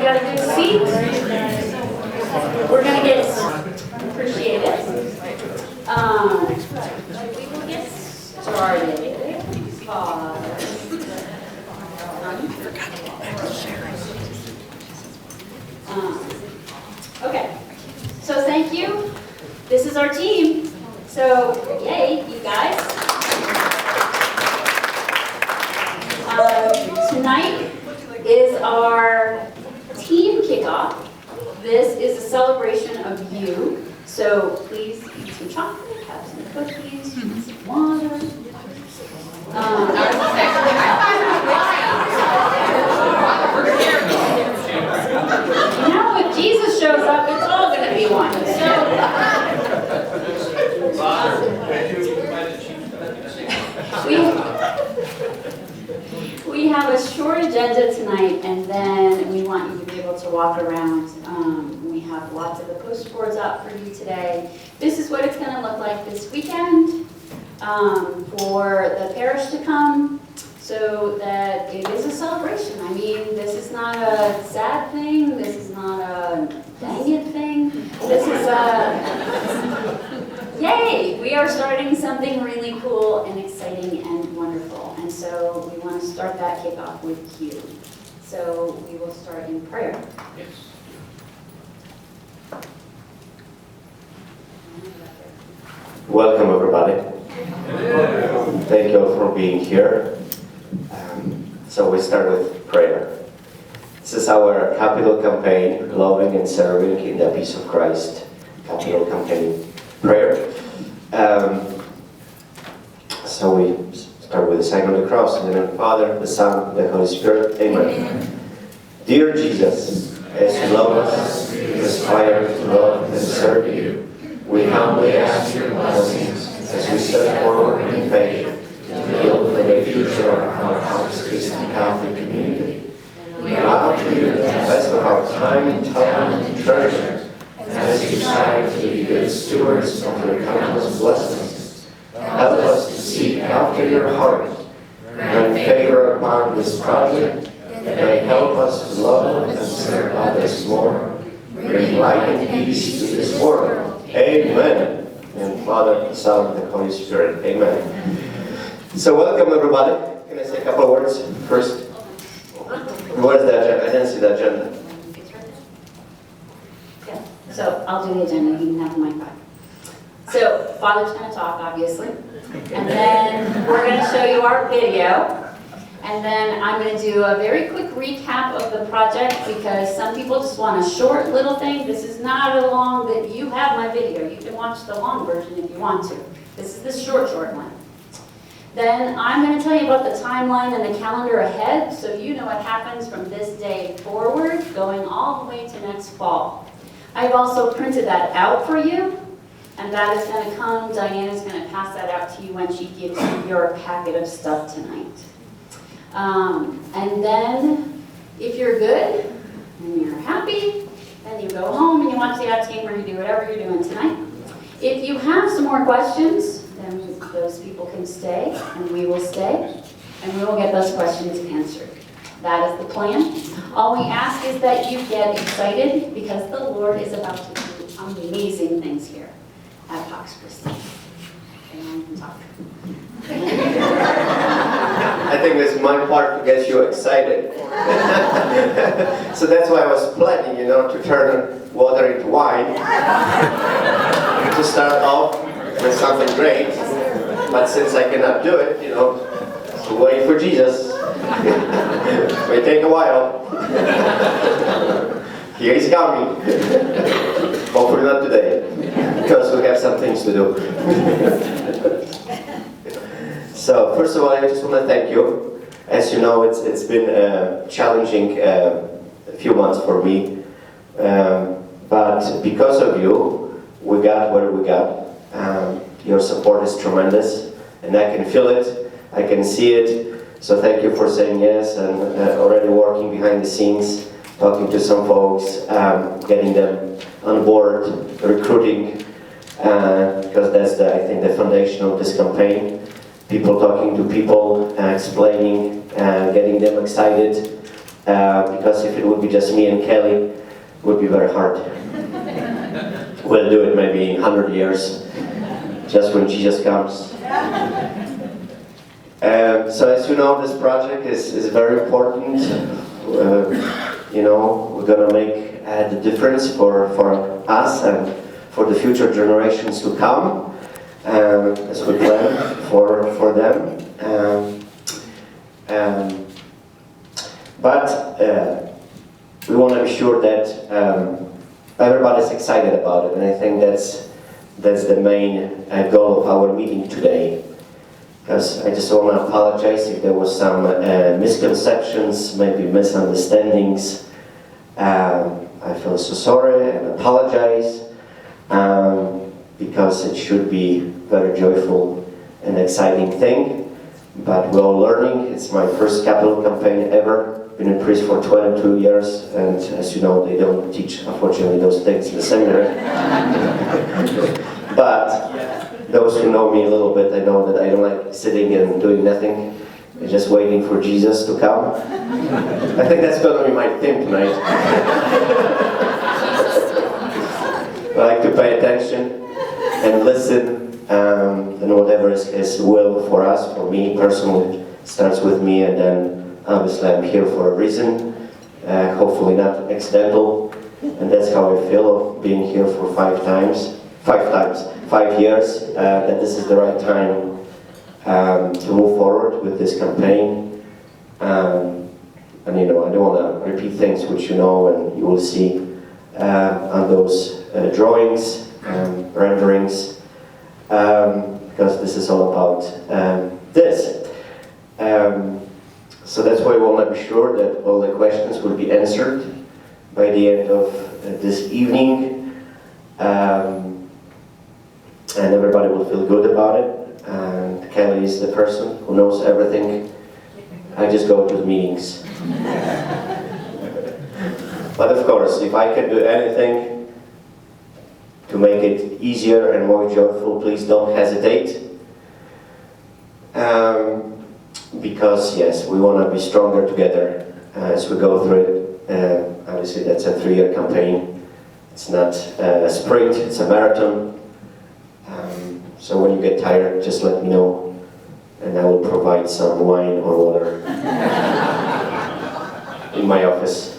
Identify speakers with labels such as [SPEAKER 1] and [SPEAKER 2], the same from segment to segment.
[SPEAKER 1] got a good seat. We're going to get appreciate it. We will get started. Okay. So thank you. This is our team. So yay, you guys. Tonight is our team kickoff. This is a celebration of you. So please eat some chocolate, have some cookies, drink some water. You know, if Jesus shows up, it's all going to be one. We have a short agenda tonight, and then we want you to be able to walk around. We have lots of the poster boards out for you today. This is what it's going to look like this weekend for the parish to come, so that it is a celebration. I mean, this is not a sad thing. This is not a dang it thing. This is a yay! We are starting something really cool and exciting and wonderful. And so we want to start that kickoff with you. So we will start in prayer.
[SPEAKER 2] Yes.
[SPEAKER 3] Welcome, everybody. Thank you all for being here. So we start with prayer. This is our capital campaign, loving and serving in the peace of Christ. Capital campaign prayer. So we start with the sign of the cross. In the name of the Father, the Son, the Holy Spirit. Amen. Dear Jesus, as you love us, we aspire to love and serve you. We humbly ask your blessings as we step forward in faith to build for the future of our house Christian Catholic community. We offer to you the best of our time, talent, and treasure as we strive to be good stewards of your countless blessings. Help us to seek after your heart, grant favor upon this project, that may help us to love and serve others more, bring light and peace to this world. Amen. And Father, the Son, and the Holy Spirit. Amen. So welcome, everybody. Can I say a couple of words first? What is the agenda? I didn't see the agenda.
[SPEAKER 1] Yeah. So I'll do the agenda. You can have the mic back. So Father's going to talk, obviously. And then we're going to show you our video. And then I'm going to do a very quick recap of the project, because some people just want a short little thing. This is not a long, that you have my video. You can watch the long version if you want to. This is the short one. Then I'm going to tell you about the timeline and the calendar ahead, so you know what happens from this day forward, going all the way to next fall. I've also printed that out for you, and that is going to come. Diana's going to pass that out to you when she gives you your packet of stuff tonight. And then, if you're good, and you're happy, then you go home and you watch the ads game, or you do whatever you're doing tonight. If you have some more questions, then those people can stay, and we will stay, and we will get those questions answered. That is the plan. All we ask is that you get excited, because the Lord is about to do amazing things here at PaxCapital. And I can talk.
[SPEAKER 3] I think it's my part to get you excited. So that's why I was planning, to turn water into wine. To start off with something great. But since I cannot do it, so wait for Jesus. It may take a while. Here he's coming. Hopefully not today, because we have some things to do. So first of all, I just want to thank you. As you know, it's been a challenging few months for me, but because of you, we got where we got. Your support is tremendous, and I can feel it, I can see it. So thank you for saying yes, and already working behind the scenes, talking to some folks, getting them on board, recruiting, because that's I think the foundation of this campaign. People talking to people, explaining, getting them excited, because if it would be just me and Kelly, it would be very hard. We'll do it maybe in 100 years, just when Jesus comes. So as you know, this project is very important. You know, we're going to make the difference for us and for the future generations to come, as we plan for them. But we want to be sure that everybody's excited about it, and I think that's the main goal of our meeting today. Because I just want to apologize if there was some misconceptions, maybe misunderstandings. I feel so sorry and apologize, because it should be very joyful and exciting thing. But we're all learning. It's my first capital campaign ever. Been in priest for 22 years, and as you know, they don't teach, unfortunately, those things in the seminary. But those who know me a little bit, I know that I don't like sitting and doing nothing, and just waiting for Jesus to come. I think that's going to be my theme tonight. I like to pay attention and listen, and whatever is His will for us, for me personally, starts with me, and then obviously I'm here for a reason, hopefully not accidental, and that's how I feel of being here for 5 years, that this is the right time to move forward with this campaign. And you know, I don't want to repeat things which you know and you will see on those drawings, renderings, because this is all about this. So that's why we want to be sure that all the questions will be answered by the end of this evening, and everybody will feel good about it. And Kelly is the person who knows everything. I just go to the meetings. But of course, if I can do anything to make it easier and more joyful, please don't hesitate. Because yes, we want to be stronger together as we go through it. Obviously that's a 3-year campaign. It's not a sprint, it's a marathon. So when you get tired, just let me know and I will provide some wine or water in my office.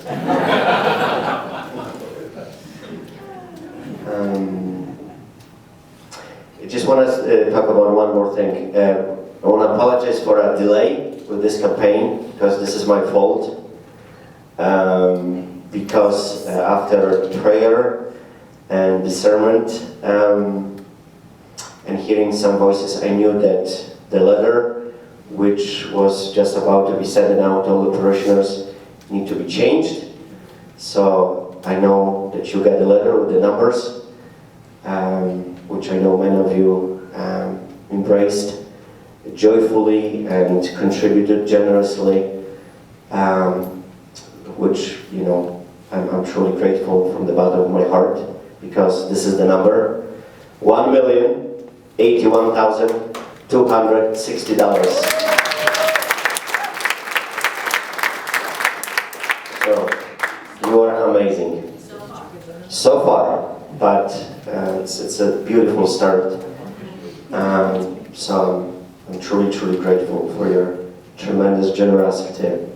[SPEAKER 3] I just want to talk about one more thing. I want to apologize for a delay with this campaign, because this is my fault. Because after prayer and discernment and hearing some voices, I knew that the letter, which was just about to be sent out to all the parishioners, need to be changed. So I know that you got the letter with the numbers, which I know many of you embraced joyfully and contributed generously, which, you know, I'm truly grateful from the bottom of my heart, because this is the number: $1,081,260. So you are amazing so far, but it's a beautiful start. So I'm truly grateful for your tremendous generosity.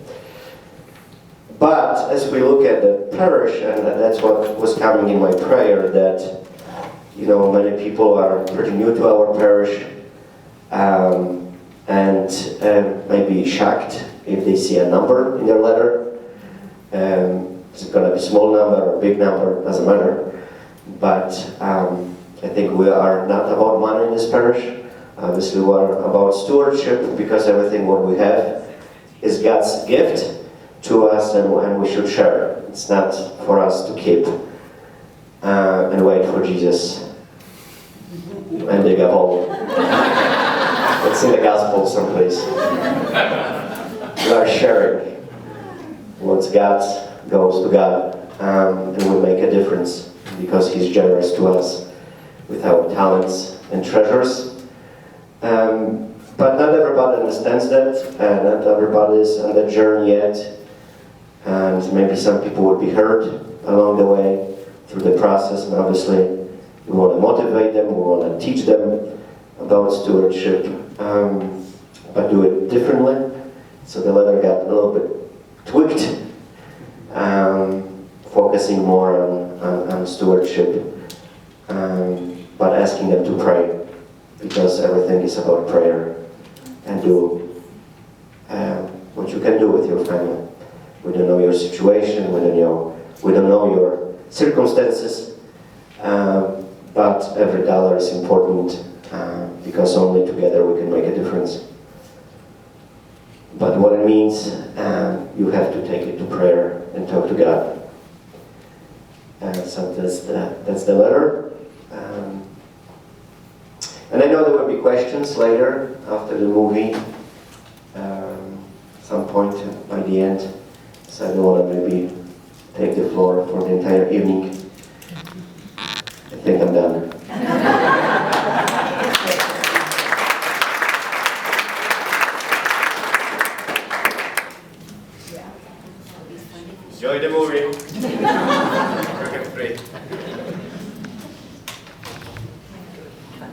[SPEAKER 3] But as we look at the parish, and that's what was coming in my prayer, that, you know, many people are pretty new to our parish, and may be shocked if they see a number in their letter. Is it going to be a small number or a big number? Doesn't matter. But I think we are not about money in this parish. Obviously, we are about stewardship, because everything what we have is God's gift to us, and we should share. It's not for us to keep and wait for Jesus and dig a hole. It's in the gospel someplace. We are sharing. What's God's goes to God, and will make a difference, because He's generous to us with our talents and treasures. But not everybody understands that, and not everybody is on that journey yet. and maybe some people would be hurt along the way through the process, and obviously we want to motivate them, we want to teach them about stewardship, but do it differently. So the letter got a little bit tweaked, focusing more on stewardship, but asking them to pray, because everything is about prayer, and do what you can do with your family. We don't know your situation, we don't know your circumstances, but every dollar is important, because only together we can make a difference. But what it means, you have to take it to prayer and talk to God. So that's the letter. And I know there will be questions later after the movie, some point by the end. So I don't want to maybe take the floor for the entire evening. I think I'm done. Enjoy the movie.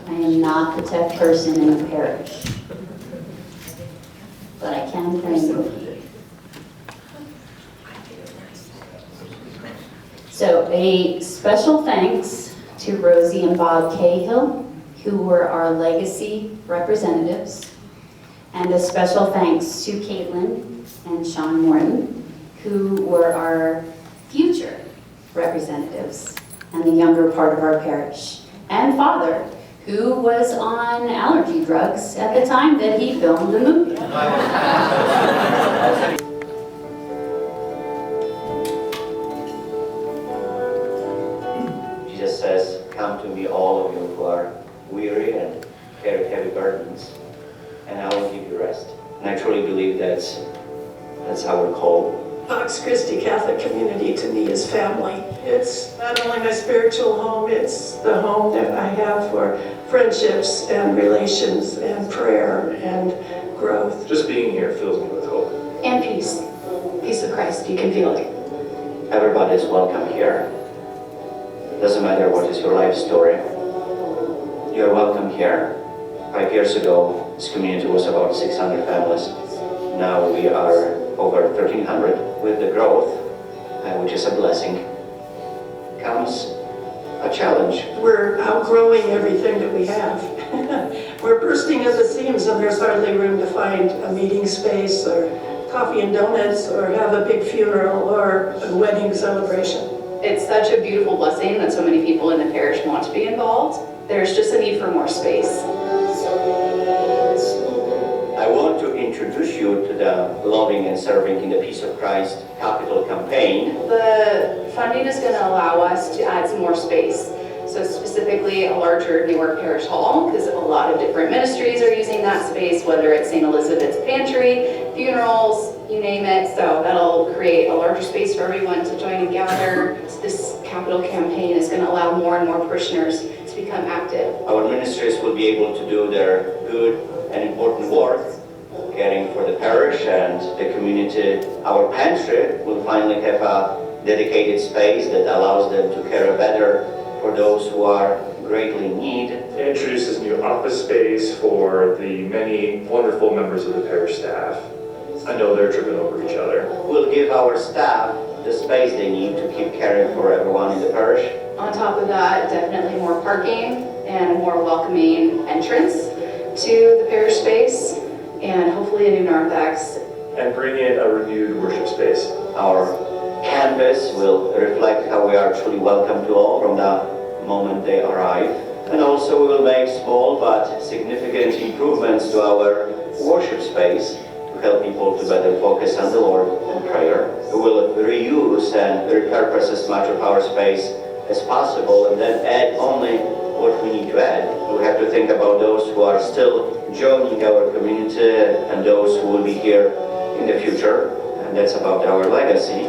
[SPEAKER 1] I am not the tech person in the parish, but I can pray with you. So a special thanks to Rosie and Bob Cahill, who were our legacy representatives, and a special thanks to Caitlin and Sean Morton, who were our future representatives and the younger part of our parish, and Father, who was on allergy drugs at the time that he filmed the movie.
[SPEAKER 3] Jesus says, "Come to me, all of you who are weary and carry heavy burdens, and I will give you rest." And I truly believe that's our call.
[SPEAKER 2] Pax Christi Catholic community to me is family. It's not only my spiritual home, it's the home that I have for friendships and relations and prayer and growth.
[SPEAKER 4] Just being here fills me with hope.
[SPEAKER 2] And peace. Peace of Christ, you can feel it.
[SPEAKER 3] Everybody is welcome here. Doesn't matter what is your life story. You're welcome here. 5 years ago, this community was about 600 families. Now we are over 1,300. With the growth, which is a blessing, comes a challenge.
[SPEAKER 2] We're outgrowing everything that we have. We're bursting at the seams, and there's hardly room to find a meeting space or coffee and donuts or have a big funeral or a wedding celebration.
[SPEAKER 5] It's such a beautiful blessing that so many people in the parish want to be involved. There's just a need for more space.
[SPEAKER 3] I want to introduce you to the Loving and Serving in the Peace of Christ capital campaign.
[SPEAKER 5] The funding is going to allow us to add some more space. So specifically a larger, newer parish hall, because a lot of different ministries are using that space, whether it's St. Elizabeth's Pantry, funerals, you name it. So that'll create a larger space for everyone to join and gather. This capital campaign is going to allow more and more parishioners to become active.
[SPEAKER 3] Our ministries will be able to do their good and important work, caring for the parish and the community. Our pantry will finally have a dedicated space that allows them to care better for those who are greatly in need.
[SPEAKER 4] It introduces new office space for the many wonderful members of the parish staff. I know they're tripping over each other.
[SPEAKER 3] We'll give our staff the space they need to keep caring for everyone in the parish.
[SPEAKER 5] On top of that, definitely more parking and a more welcoming entrance to the parish space, and hopefully a new narthex.
[SPEAKER 4] And bring in a renewed worship space.
[SPEAKER 3] Our canvas will reflect how we are truly welcome to all from the moment they arrive. And also we will make small but significant improvements to our worship space to help people to better focus on the Lord and prayer. We will reuse and repurpose as much of our space as possible, and then add only what we need to add. We have to think about those who are still joining our community and those who will be here in the future, and that's about our legacy.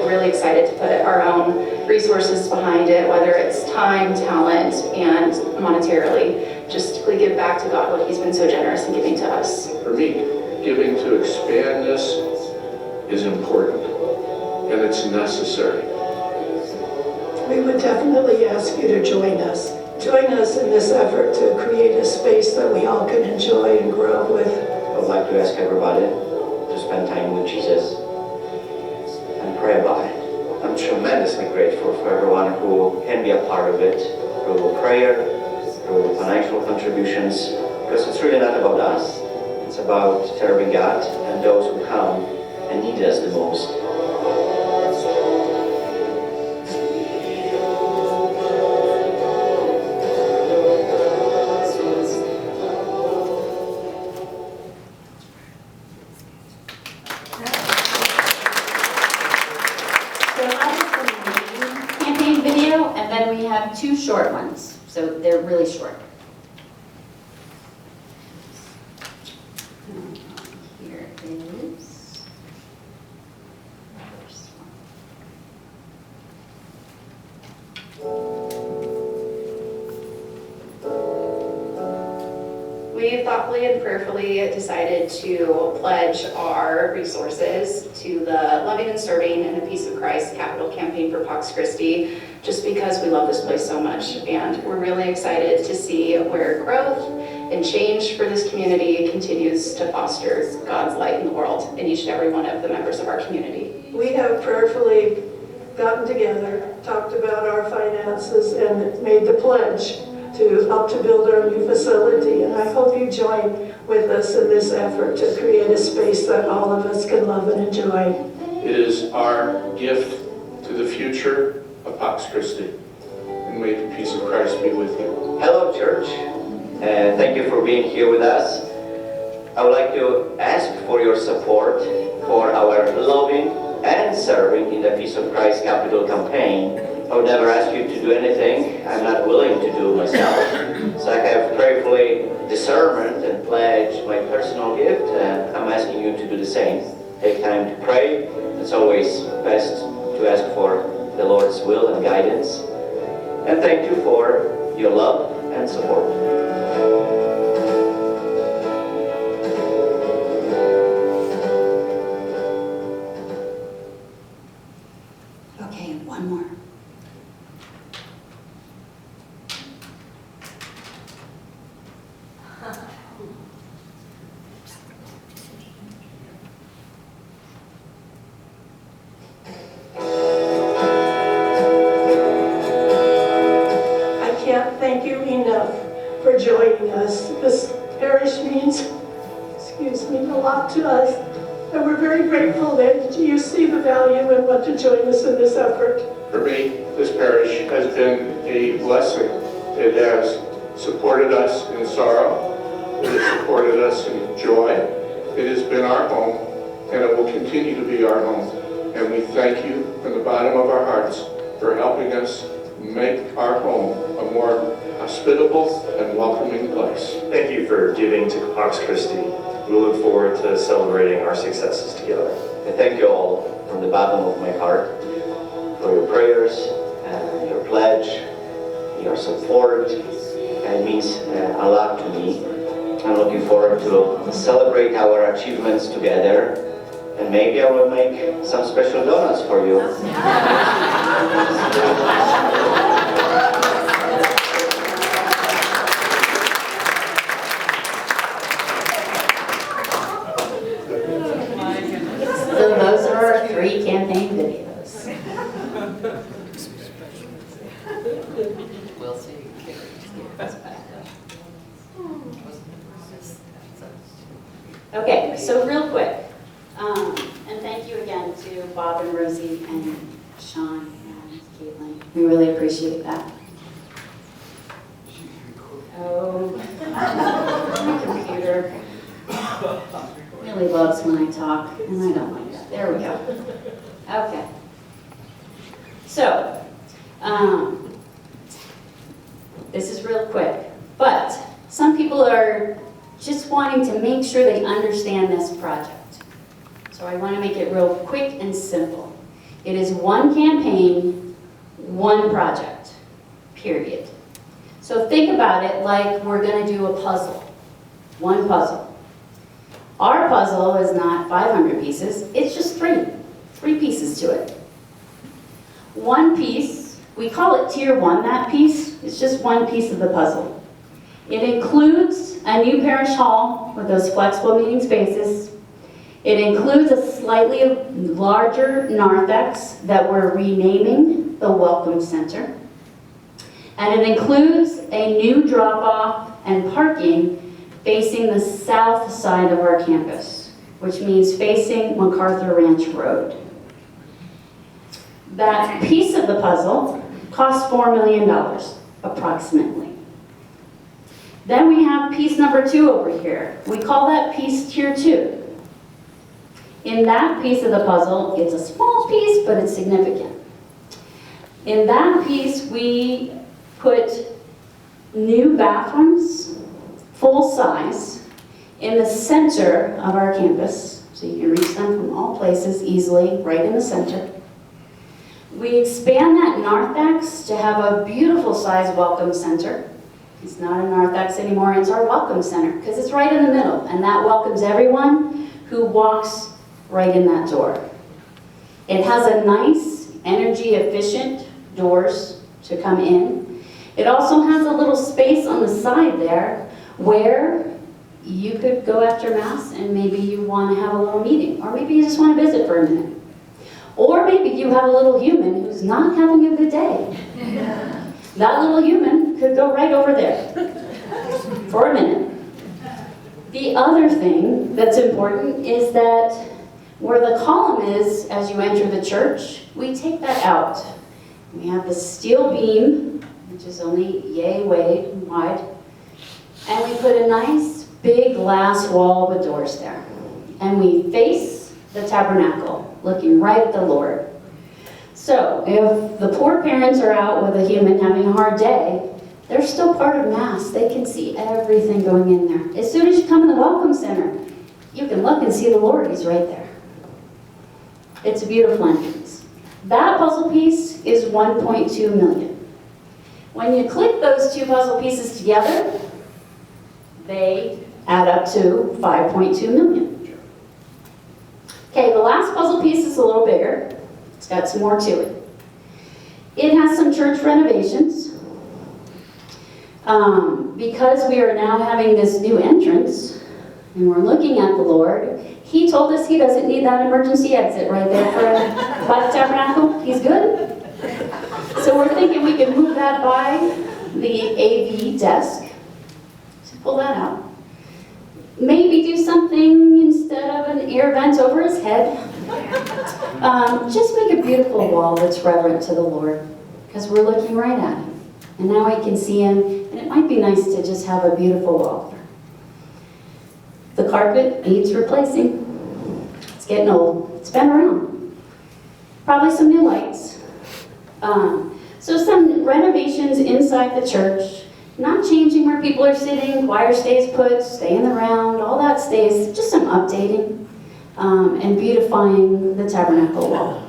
[SPEAKER 5] We're really excited to put our own resources behind it, whether it's time, talent, and monetarily, just to give back to God what He's been so generous in giving to us.
[SPEAKER 4] For me,
[SPEAKER 6] giving to expand this is important, and it's necessary.
[SPEAKER 2] We would definitely ask you to join us. Join us in this effort to create a space that we all can enjoy and grow with.
[SPEAKER 3] I would like to ask everybody to spend time with Jesus and pray about it. I'm tremendously grateful for everyone who can be a part of it through prayer, through financial contributions, because it's really not about us. It's about serving God and those who come and need us the most.
[SPEAKER 1] Campaign video, and then we have 2 short ones, so they're really short. Here is the first one.
[SPEAKER 5] We thoughtfully and prayerfully decided to pledge our resources to the Loving and Serving and the Peace of Christ Capital Campaign for Pax Christi, just because we love this place so much. And we're really excited to see where growth and change for this community continues to foster God's light in the world in each and every one of the members of our community.
[SPEAKER 2] We have prayerfully gotten together, talked about our finances, and made the pledge to help to build our new facility. And I hope you join with us in this effort to create a space that all of us can love and enjoy.
[SPEAKER 6] It is our gift to the future of Pax Christi. And may the peace of Christ be with you.
[SPEAKER 3] Hello, church, and thank you for being here with us. I would like to ask for your support for our loving and serving in the Peace of Christ Capital campaign. I would never ask you to do anything I'm not willing to do myself. So I have prayerfully discernment and pledged my personal gift, and I'm asking you to do the same. Take time to pray. It's always best to ask for the Lord's will and guidance. And thank you for your love and support.
[SPEAKER 1] Okay, and one more.
[SPEAKER 2] I can't thank you enough for joining us. This parish means, a lot to us. And we're very grateful that you see the value and want to join us in this effort.
[SPEAKER 6] For me, this parish has been a blessing. It has supported us in sorrow. It has supported us in joy. It has been our home, and it will continue to be our home. And we thank you from the bottom of our hearts for helping us make our home a more hospitable and welcoming place.
[SPEAKER 4] Thank you for giving to Pax Christi. We look forward to celebrating our successes together.
[SPEAKER 3] I thank you all from the bottom of my heart for your prayers, and your pledge, your support. It means a lot to me. I'm looking forward to celebrate our achievements together, and maybe I will make some special donuts for you.
[SPEAKER 1] So those are our 3 campaign videos.
[SPEAKER 7] We'll see.
[SPEAKER 1] Okay, so real quick, and thank you again to Bob and Rosie and Sean and Caitlin. We really appreciate that. Oh, my computer really loves when I talk, and I don't like that. There we go. Okay. So, this is real quick, but some people are just wanting to make sure they understand this project. So I want to make it real quick and simple. It is one campaign, one project, period. So think about it like we're going to do a puzzle, one puzzle. Our puzzle is not 500 pieces, it's just three pieces to it. One piece, we call it tier 1, that piece, it's just one piece of the puzzle. It includes a new parish hall with those flexible meeting spaces. It includes a slightly larger narthex that we're renaming the Welcome Center. And it includes a new drop-off and parking facing the south side of our campus, which means facing MacArthur Ranch Road. That piece of the puzzle costs $4 million, approximately. Then we have piece number 2 over here. We call that piece tier 2. In that piece of the puzzle, it's a small piece, but it's significant. In that piece, we put new bathrooms, full size, in the center of our campus, so you can reach them from all places easily, right in the center. We expand that narthex to have a beautiful size welcome center. It's not a narthex anymore, it's our welcome center, because it's right in the middle, and that welcomes everyone who walks right in that door. It has a nice, energy-efficient doors to come in. It also has a little space on the side there where you could go after Mass and maybe you want to have a little meeting, or maybe you just want to visit for a minute. Or maybe you have a little human who's not having a good day. That little human could go right over there for a minute. The other thing that's important is that where the column is as you enter the church, we take that out. We have the steel beam, which is only yay wide, and we put a nice big glass wall with doors there. And we face the tabernacle, looking right at the Lord. So if the poor parents are out with a human having a hard day, they're still part of Mass. They can see everything going in there. As soon as you come in the Welcome Center, you can look and see the Lord. He's right there. It's a beautiful entrance. That puzzle piece is $1.2 million. When you click those two puzzle pieces together, they add up to $5.2 million. Okay, the last puzzle piece is a little bigger. It's got some more to it. It has some church renovations. Because we are now having this new entrance, and we're looking at the Lord, He told us He doesn't need that emergency exit right there by the tabernacle. He's good. So we're thinking we can move that by the AV desk. So pull that out. Maybe do something instead of an air vent over his head. Just make a beautiful wall that's reverent to the Lord, because we're looking right at Him. And now I can see Him, and it might be nice to just have a beautiful wall. The carpet needs replacing. It's getting old. It's been around. Probably some new lights. So some renovations inside the church. Not changing where people are sitting, choir stays put, staying around, all that stays. Just some updating and beautifying the tabernacle wall.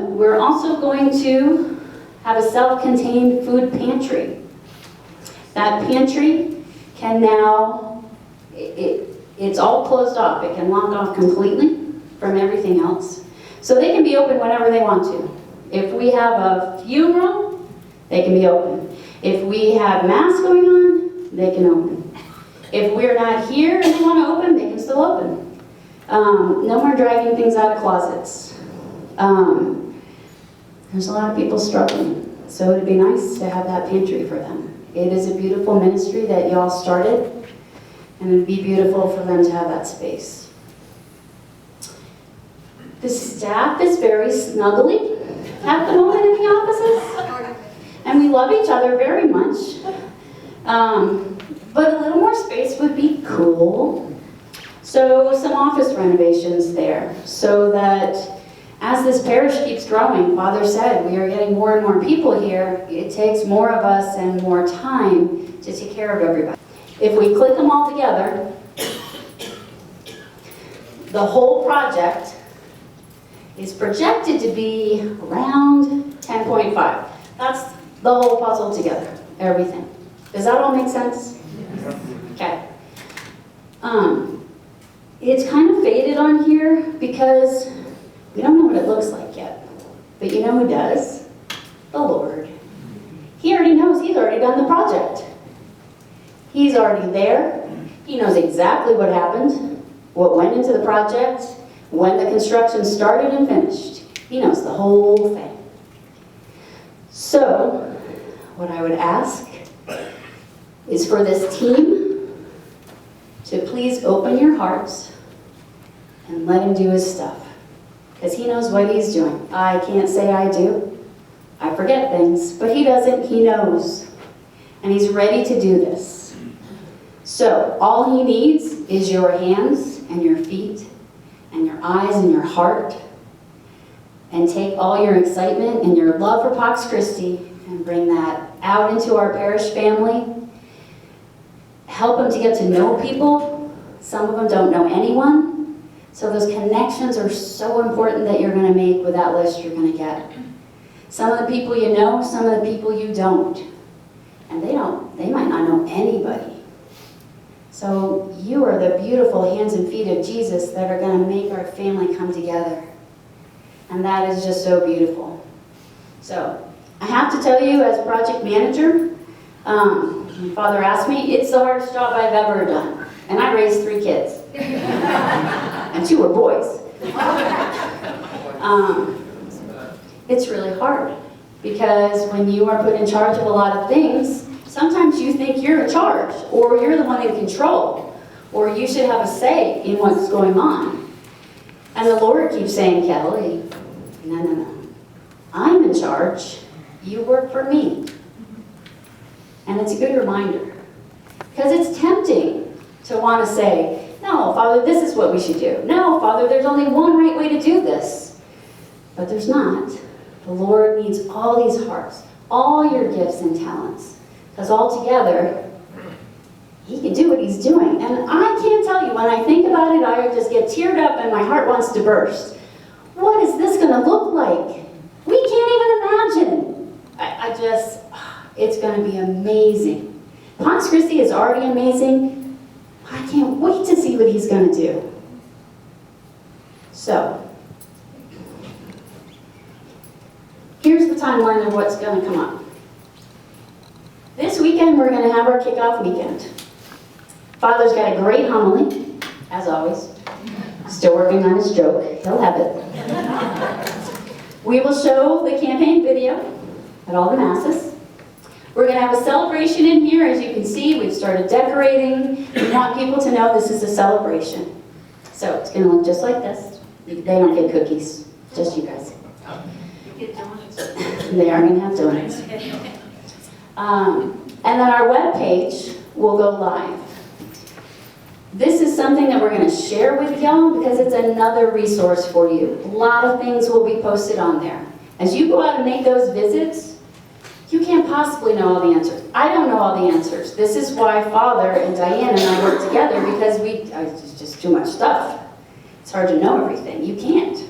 [SPEAKER 1] We're also going to have a self-contained food pantry. That pantry can now, it's all closed off. It can lock off completely from everything else. So they can be open whenever they want to. If we have a funeral, they can be open. If we have Mass going on, they can open. If we're not here and they want to open, they can still open. No more dragging things out of closets. There's a lot of people struggling, so it'd be nice to have that pantry for them. It is a beautiful ministry that y'all started, and it'd be beautiful for them to have that space. The staff is very snuggly at the moment in the offices, and we love each other very much, but a little more space would be cool. So some office renovations there, so that as this parish keeps growing, Father said, we are getting more and more people here. It takes more of us and more time to take care of everybody. If we click them all together, the whole project is projected to be around 10.5. That's the whole puzzle together, everything. Does that all make sense? Okay. It's kind of faded on here because we don't know what it looks like yet. But you know who does? The Lord. He already knows. He's already done the project. He's already there. He knows exactly what happened, what went into the project, when the construction started and finished. He knows the whole thing. So, what I would ask is for this team to please open your hearts and let him do his stuff. Because he knows what he's doing. I can't say I do. I forget things, but he doesn't. He knows. And he's ready to do this. So, all he needs is your hands and your feet and your eyes and your heart. And take all your excitement and your love for Pax Christi and bring that out into our parish family. Help them to get to know people. Some of them don't know anyone. So those connections are so important that you're going to make with that list you're going to get. Some of the people you know, some of the people you don't. And they might not know anybody. So you are the beautiful hands and feet of Jesus that are going to make our family come together. And that is just so beautiful. So I have to tell you, as project manager, my father asked me, it's the hardest job I've ever done. And I raised 3 kids. And 2 were boys. It's really hard. Because when you are put in charge of a lot of things, sometimes you think you're in charge, or you're the one in control, or you should have a say in what's going on. And the Lord keeps saying, Kelly, no. I'm in charge. You work for me. And it's a good reminder. Because it's tempting to want to say, no, Father, this is what we should do. No, Father, there's only one right way to do this. But there's not. The Lord needs all these hearts, all your gifts and talents. Because all together, he can do what he's doing. And I can't tell you, when I think about it, I just get teared up and my heart wants to burst. What is this going to look like? We can't even imagine. It's going to be amazing. Pax Christi is already amazing. I can't wait to see what he's going to do. So, here's the timeline of what's going to come up. This weekend, we're going to have our kickoff weekend. Father's got a great homily, as always. Still working on his joke. He'll have it. We will show the campaign video at all the masses. We're going to have a celebration in here. As you can see, we've started decorating. We want people to know this is a celebration. So it's going to look just like this. They don't get cookies, just you guys.
[SPEAKER 7] You get donuts.
[SPEAKER 1] They are going to have donuts. And then our webpage will go live. This is something that we're going to share with y'all because it's another resource for you. A lot of things will be posted on there. As you go out and make those visits, you can't possibly know all the answers. I don't know all the answers. This is why Father and Diane and I work together, because it's just too much stuff. It's hard to know everything. You can't.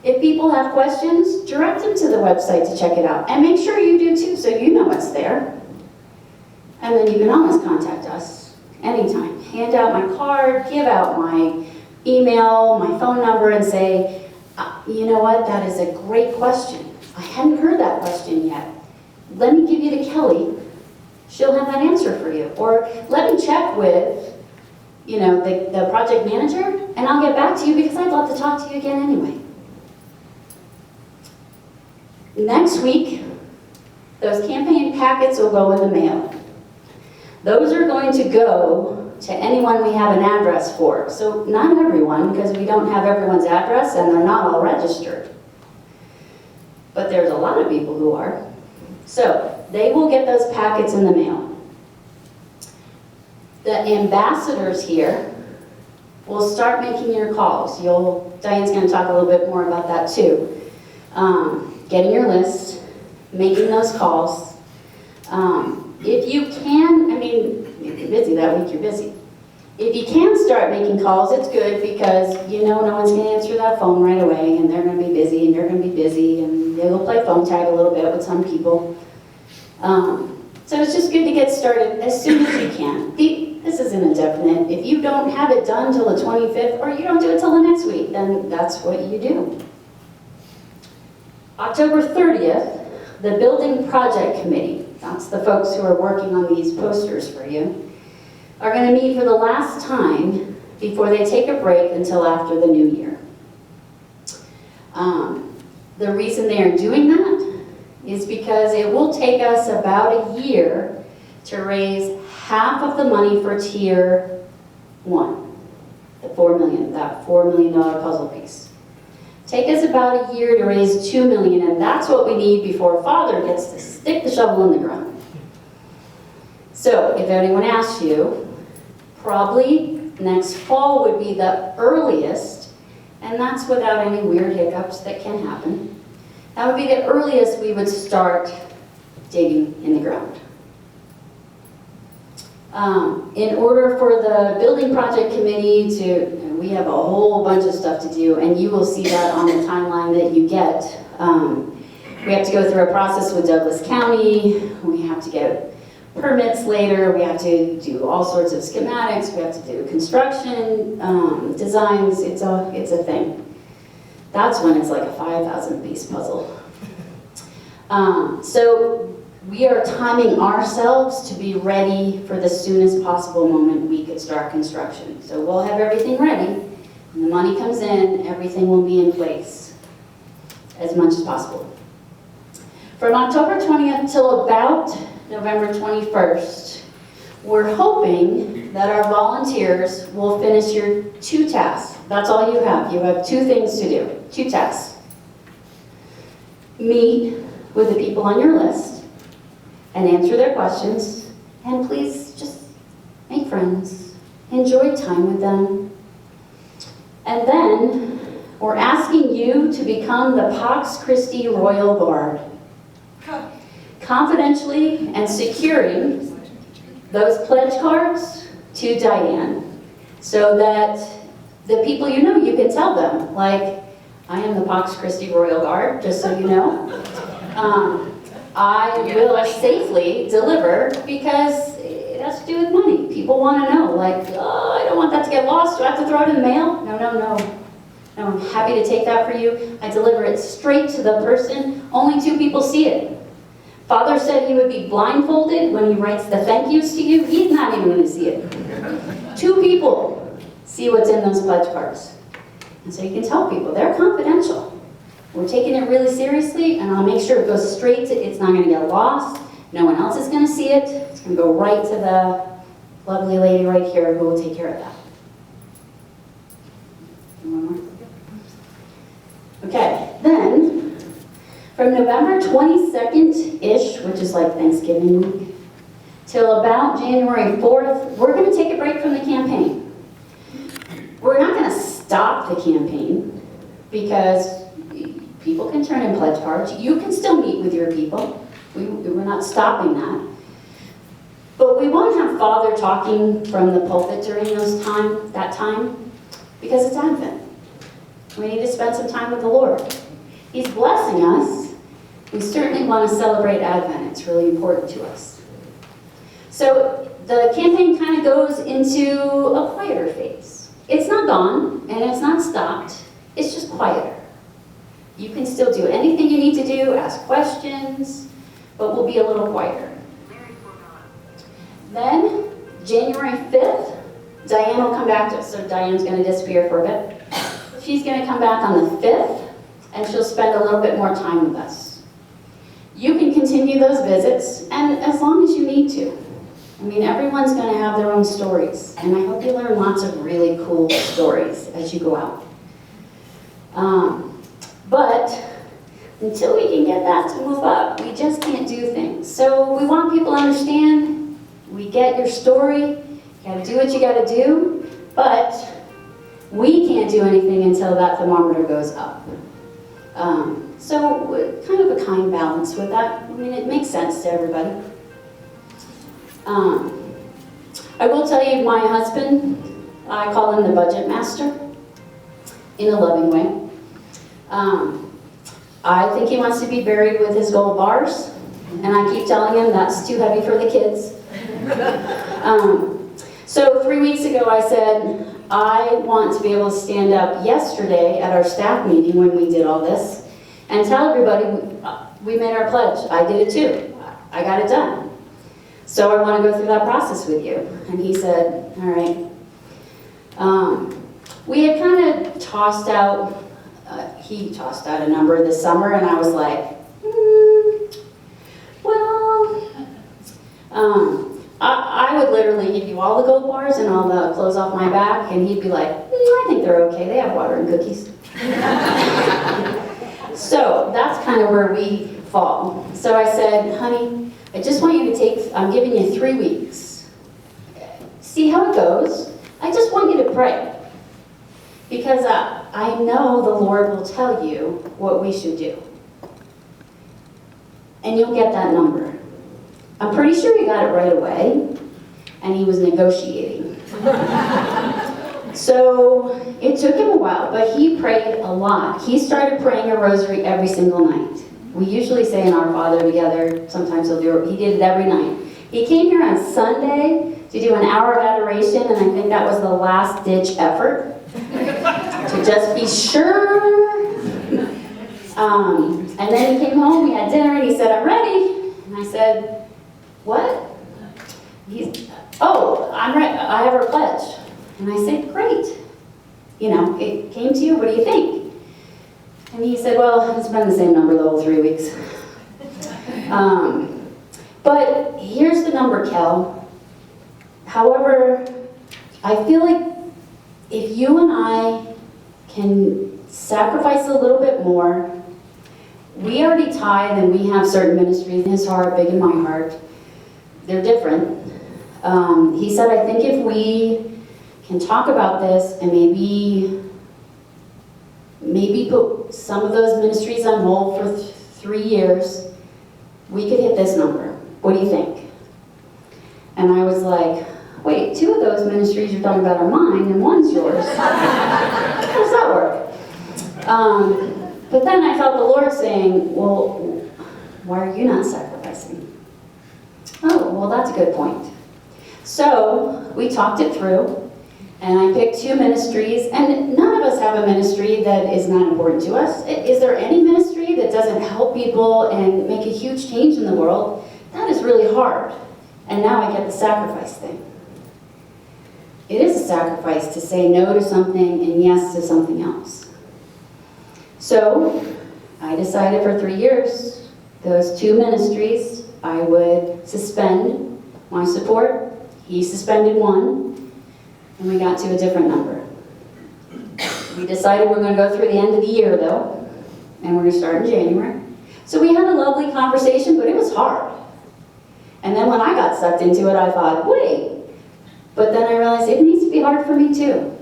[SPEAKER 1] If people have questions, direct them to the website to check it out. And make sure you do too, so you know it's there. And then you can always contact us anytime. Hand out my card, give out my email, my phone number, and say, you know what, that is a great question. I hadn't heard that question yet. Let me give you to Kelly. She'll have that answer for you. Or let me check with, the project manager, and I'll get back to you because I'd love to talk to you again anyway. Next week, those campaign packets will go in the mail. Those are going to go to anyone we have an address for. So not everyone, because we don't have everyone's address and they're not all registered. But there's a lot of people who are. So they will get those packets in the mail. The ambassadors here will start making your calls. Diane's going to talk a little bit more about that too. Getting your list, making those calls. If you can, you're busy that week, you're busy. If you can start making calls, it's good because no one's going to answer that phone right away, and they're going to be busy, and you're going to be busy, and they'll play phone tag a little bit with some people. So it's just good to get started as soon as you can. this isn't indefinite. If you don't have it done till the 25th, or you don't do it till the next week, then that's what you do. October 30th, the Building Project Committee, that's the folks who are working on these posters for you, are going to meet for the last time before they take a break until after the new year. The reason they are doing that is because it will take us about a year to raise half of the money for Tier 1, the $4 million, that $4 million puzzle piece. Take us about a year to raise $2 million, and that's what we need before Father gets to stick the shovel in the ground. So, if anyone asks you, probably next fall would be the earliest, and that's without any weird hiccups that can happen. That would be the earliest we would start digging in the ground. In order for the building project committee to, we have a whole bunch of stuff to do, and you will see that on the timeline that you get. We have to go through a process with Douglas County, we have to get permits later, we have to do all sorts of schematics, we have to do construction, designs, it's a thing. That's when it's like a 5,000 piece puzzle. So we are timing ourselves to be ready for the soonest possible moment we could start construction. So we'll have everything ready. When the money comes in, everything will be in place as much as possible. From October 20th till about November 21st, we're hoping that our volunteers will finish your 2 tasks. That's all you have. You have 2 things to do, 2 tasks. Meet with the people on your list and answer their questions, and please just make friends, enjoy time with them. And then we're asking you to become the Pax Christi Royal Guard, confidentially and securing those pledge cards to Diane, so that the people you know, you can tell them, like, I am the Pax Christi Royal Guard, just so you know. I will safely deliver, because it has to do with money. People want to know, like, oh, I don't want that to get lost. Do I have to throw it in the mail? No. No, I'm happy to take that for you. I deliver it straight to the person. Only 2 people see it. Father said he would be blindfolded when he writes the thank yous to you. He's not even going to see it. 2 people see what's in those pledge cards. And so you can tell people, they're confidential. We're taking it really seriously, and I'll make sure it goes straight to, it's not going to get lost. No one else is going to see it. It's going to go right to the lovely lady right here who will take care of that. One more. Okay, then, from November 22nd-ish, which is like Thanksgiving week, till about January 4th, we're going to take a break from the campaign. We're not going to stop the campaign, because people can turn in pledge cards. You can still meet with your people. We're not stopping that. But we won't have Father talking from the pulpit during that time, because it's Advent. We need to spend some time with the Lord. He's blessing us. We certainly want to celebrate Advent. It's really important to us. So the campaign kind of goes into a quieter phase. It's not gone, and it's not stopped. It's just quieter. You can still do anything you need to do, ask questions, but we'll be a little quieter. Then, January 5th, Diane will come back to us. So Diane's going to disappear for a bit. She's going to come back on the 5th, and she'll spend a little bit more time with us. You can continue those visits, and as long as you need to. I mean, everyone's going to have their own stories, and I hope you learn lots of really cool stories as you go out. But until we can get that to move up, we just can't do things. So we want people to understand, we get your story, you gotta do what you gotta do, but we can't do anything until that thermometer goes up. So kind of a kind balance with that. I mean, it makes sense to everybody. I will tell you, my husband, I call him the budget master, in a loving way. I think he wants to be buried with his gold bars, and I keep telling him that's too heavy for the kids. So 3 weeks ago, I said, I want to be able to stand up yesterday at our staff meeting when we did all this and tell everybody we made our pledge. I did it too. I got it done. So I want to go through that process with you. And he said, all right. We had kind of tossed out, he tossed out a number this summer, and I was like, I would literally give you all the gold bars and all the clothes off my back, and he'd be like, I think they're okay. They have water and cookies. So that's kind of where we fall. So I said, honey, I just want you to I'm giving you 3 weeks. See how it goes. I just want you to pray. Because I know the Lord will tell you what we should do. And you'll get that number. I'm pretty sure he got it right away, and he was negotiating. So it took him a while, but he prayed a lot. He started praying a rosary every single night. We usually say an Our Father together. Sometimes he did it every night. He came here on Sunday to do an hour of adoration, and I think that was the last ditch effort to just be sure. And then he came home, we had dinner, and he said, I'm ready. And I said, what? I'm ready. I have our pledge. And I said, great. You know, it came to you, what do you think? And he said, well, it's been the same number the whole 3 weeks. But here's the number, Kel. However, I feel like if you and I can sacrifice a little bit more, we already tithe and we have certain ministries in his heart, big in my heart. They're different. He said, I think if we can talk about this and maybe put some of those ministries on hold for 3 years, we could hit this number. What do you think? And I was like, wait, 2 of those ministries you're talking about are mine and one's yours. How does that work? But then I felt the Lord saying, well, why are you not sacrificing? Oh, well, that's a good point. So we talked it through, and I picked 2 ministries, and none of us have a ministry that is not important to us. Is there any ministry that doesn't help people and make a huge change in the world? That is really hard. And now I get the sacrifice thing. It is a sacrifice to say no to something and yes to something else. So I decided for 3 years, those 2 ministries, I would suspend my support. He suspended one, and we got to a different number. We decided we're going to go through the end of the year, though, and we're going to start in January. So we had a lovely conversation, but it was hard. And then when I got sucked into it, I thought, wait. But then I realized it needs to be hard for me, too.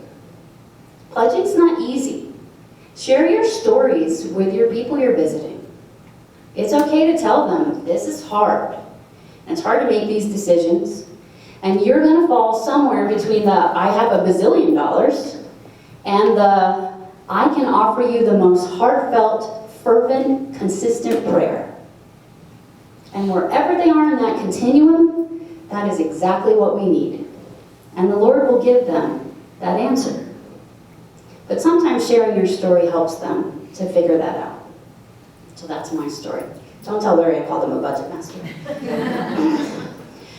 [SPEAKER 1] Pledging's not easy. Share your stories with your people you're visiting. It's okay to tell them, this is hard. And it's hard to make these decisions. And you're going to fall somewhere between the, I have $1 bazillion, and the, I can offer you the most heartfelt, fervent, consistent prayer. And wherever they are in that continuum, that is exactly what we need. And the Lord will give them that answer. But sometimes sharing your story helps them to figure that out. So that's my story. Don't tell Larry I called him a budget master.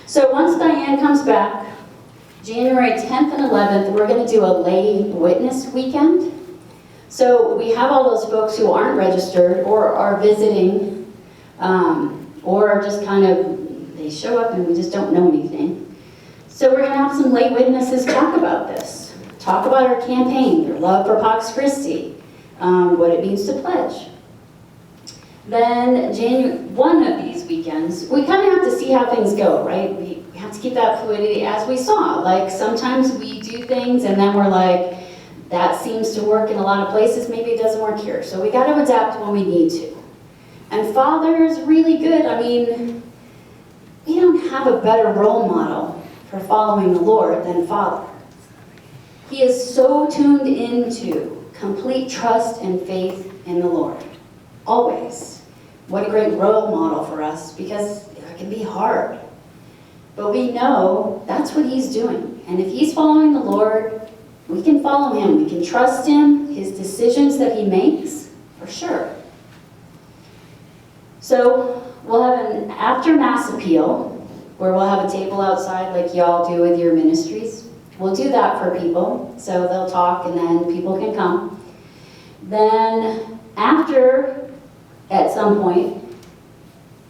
[SPEAKER 1] So once Diane comes back, January 10th and 11th, we're going to do a lay witness weekend. So we have all those folks who aren't registered or are visiting, or are just kind of, they show up and we just don't know anything. So we're going to have some lay witnesses talk about this. Talk about our campaign, their love for Pax Christi, what it means to pledge. Then one of these weekends, we kind of have to see how things go, right? We have to keep that fluidity as we saw. Like sometimes we do things and then we're like, that seems to work in a lot of places, maybe it doesn't work here. So we got to adapt when we need to. And Father is really good. I mean, we don't have a better role model for following the Lord than Father. He is so tuned into complete trust and faith in the Lord. Always. What a great role model for us, because it can be hard. But we know that's what he's doing. And if he's following the Lord, we can follow him. We can trust him, his decisions that he makes, for sure. So we'll have an after Mass appeal, where we'll have a table outside like y'all do with your ministries. We'll do that for people, so they'll talk and then people can come. Then after, at some point,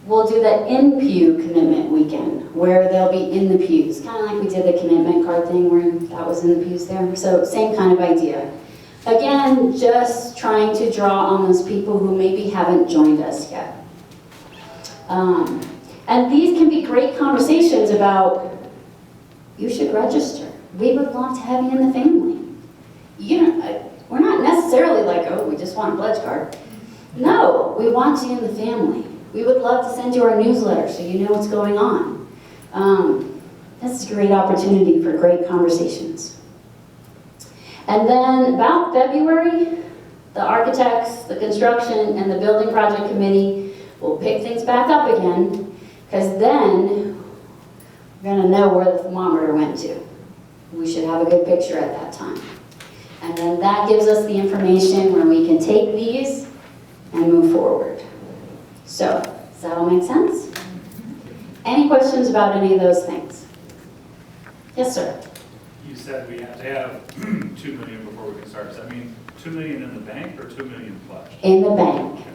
[SPEAKER 1] we'll do the in-pew commitment weekend, where they'll be in the pews, kind of like we did the commitment card thing where that was in the pews there. So same kind of idea. Again, just trying to draw on those people who maybe haven't joined us yet. And these can be great conversations about, you should register. We would love to have you in the family. You know, we're not necessarily like, oh, we just want a pledge card. No, we want you in the family. We would love to send you our newsletter so you know what's going on. This is a great opportunity for great conversations. And then about February, the architects, the construction, and the building project committee will pick things back up again, because then we're going to know where the thermometer went to. We should have a good picture at that time. And then that gives us the information where we can take these and move forward. So, does that all make sense? Any questions about any of those things? Yes, sir.
[SPEAKER 8] You said we have to have 2 million before we can start. Does that mean 2 million in the bank or 2 million pledged?
[SPEAKER 1] In the bank.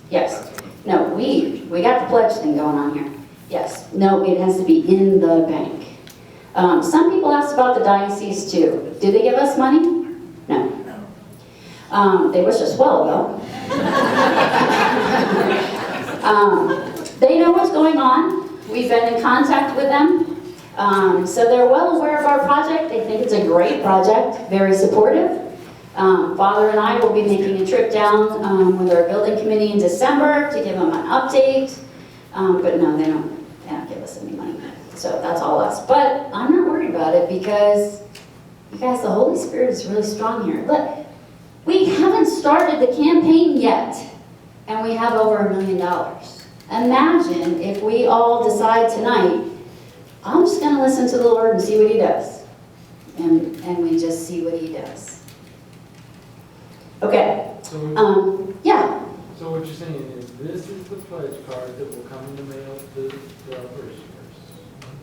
[SPEAKER 1] Yes.
[SPEAKER 8] That's what-
[SPEAKER 1] No, we got the pledge thing going on here. Yes. No, it has to be in the bank. Some people asked about the diocese too. Do they give us money? No. They wish us well, though. They know what's going on. We've been in contact with them. So they're well aware of our project. They think it's a great project, very supportive. Father and I will be making a trip down with our building committee in December to give them an update. But no, they don't give us any money. So that's all us. But I'm not worried about it because, you guys, the Holy Spirit is really strong here. Look, we haven't started the campaign yet, and we have over $1 million. Imagine if we all decide tonight, I'm just going to listen to the Lord and see what he does. And we just see what he does. Okay. Yeah.
[SPEAKER 9] So what you're saying is this is the pledge card that will come in the mail to the parishioners.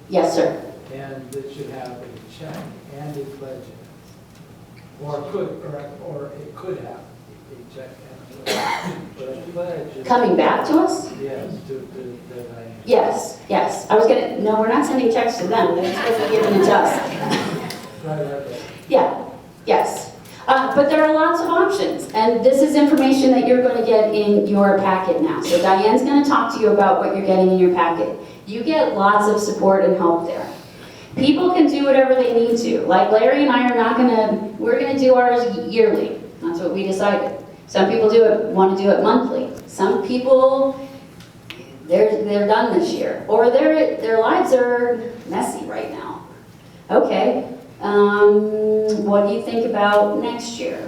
[SPEAKER 1] Yes, sir.
[SPEAKER 9] And it should have a check and a pledge in it. Or it could have a check and a pledge. But a pledge is...
[SPEAKER 1] Coming back to us?
[SPEAKER 9] Yes, to Diane.
[SPEAKER 1] Yes. No, we're not sending checks to them. They're supposed to be giving it to us.
[SPEAKER 9] Right.
[SPEAKER 1] Yeah, yes. But there are lots of options, and this is information that you're going to get in your packet now. So Diane's going to talk to you about what you're getting in your packet. You get lots of support and help there. People can do whatever they need to. Like Larry and I we're going to do ours yearly. That's what we decided. Some people want to do it monthly. Some people, they're done this year. Or their lives are messy right now. Okay. What do you think about next year?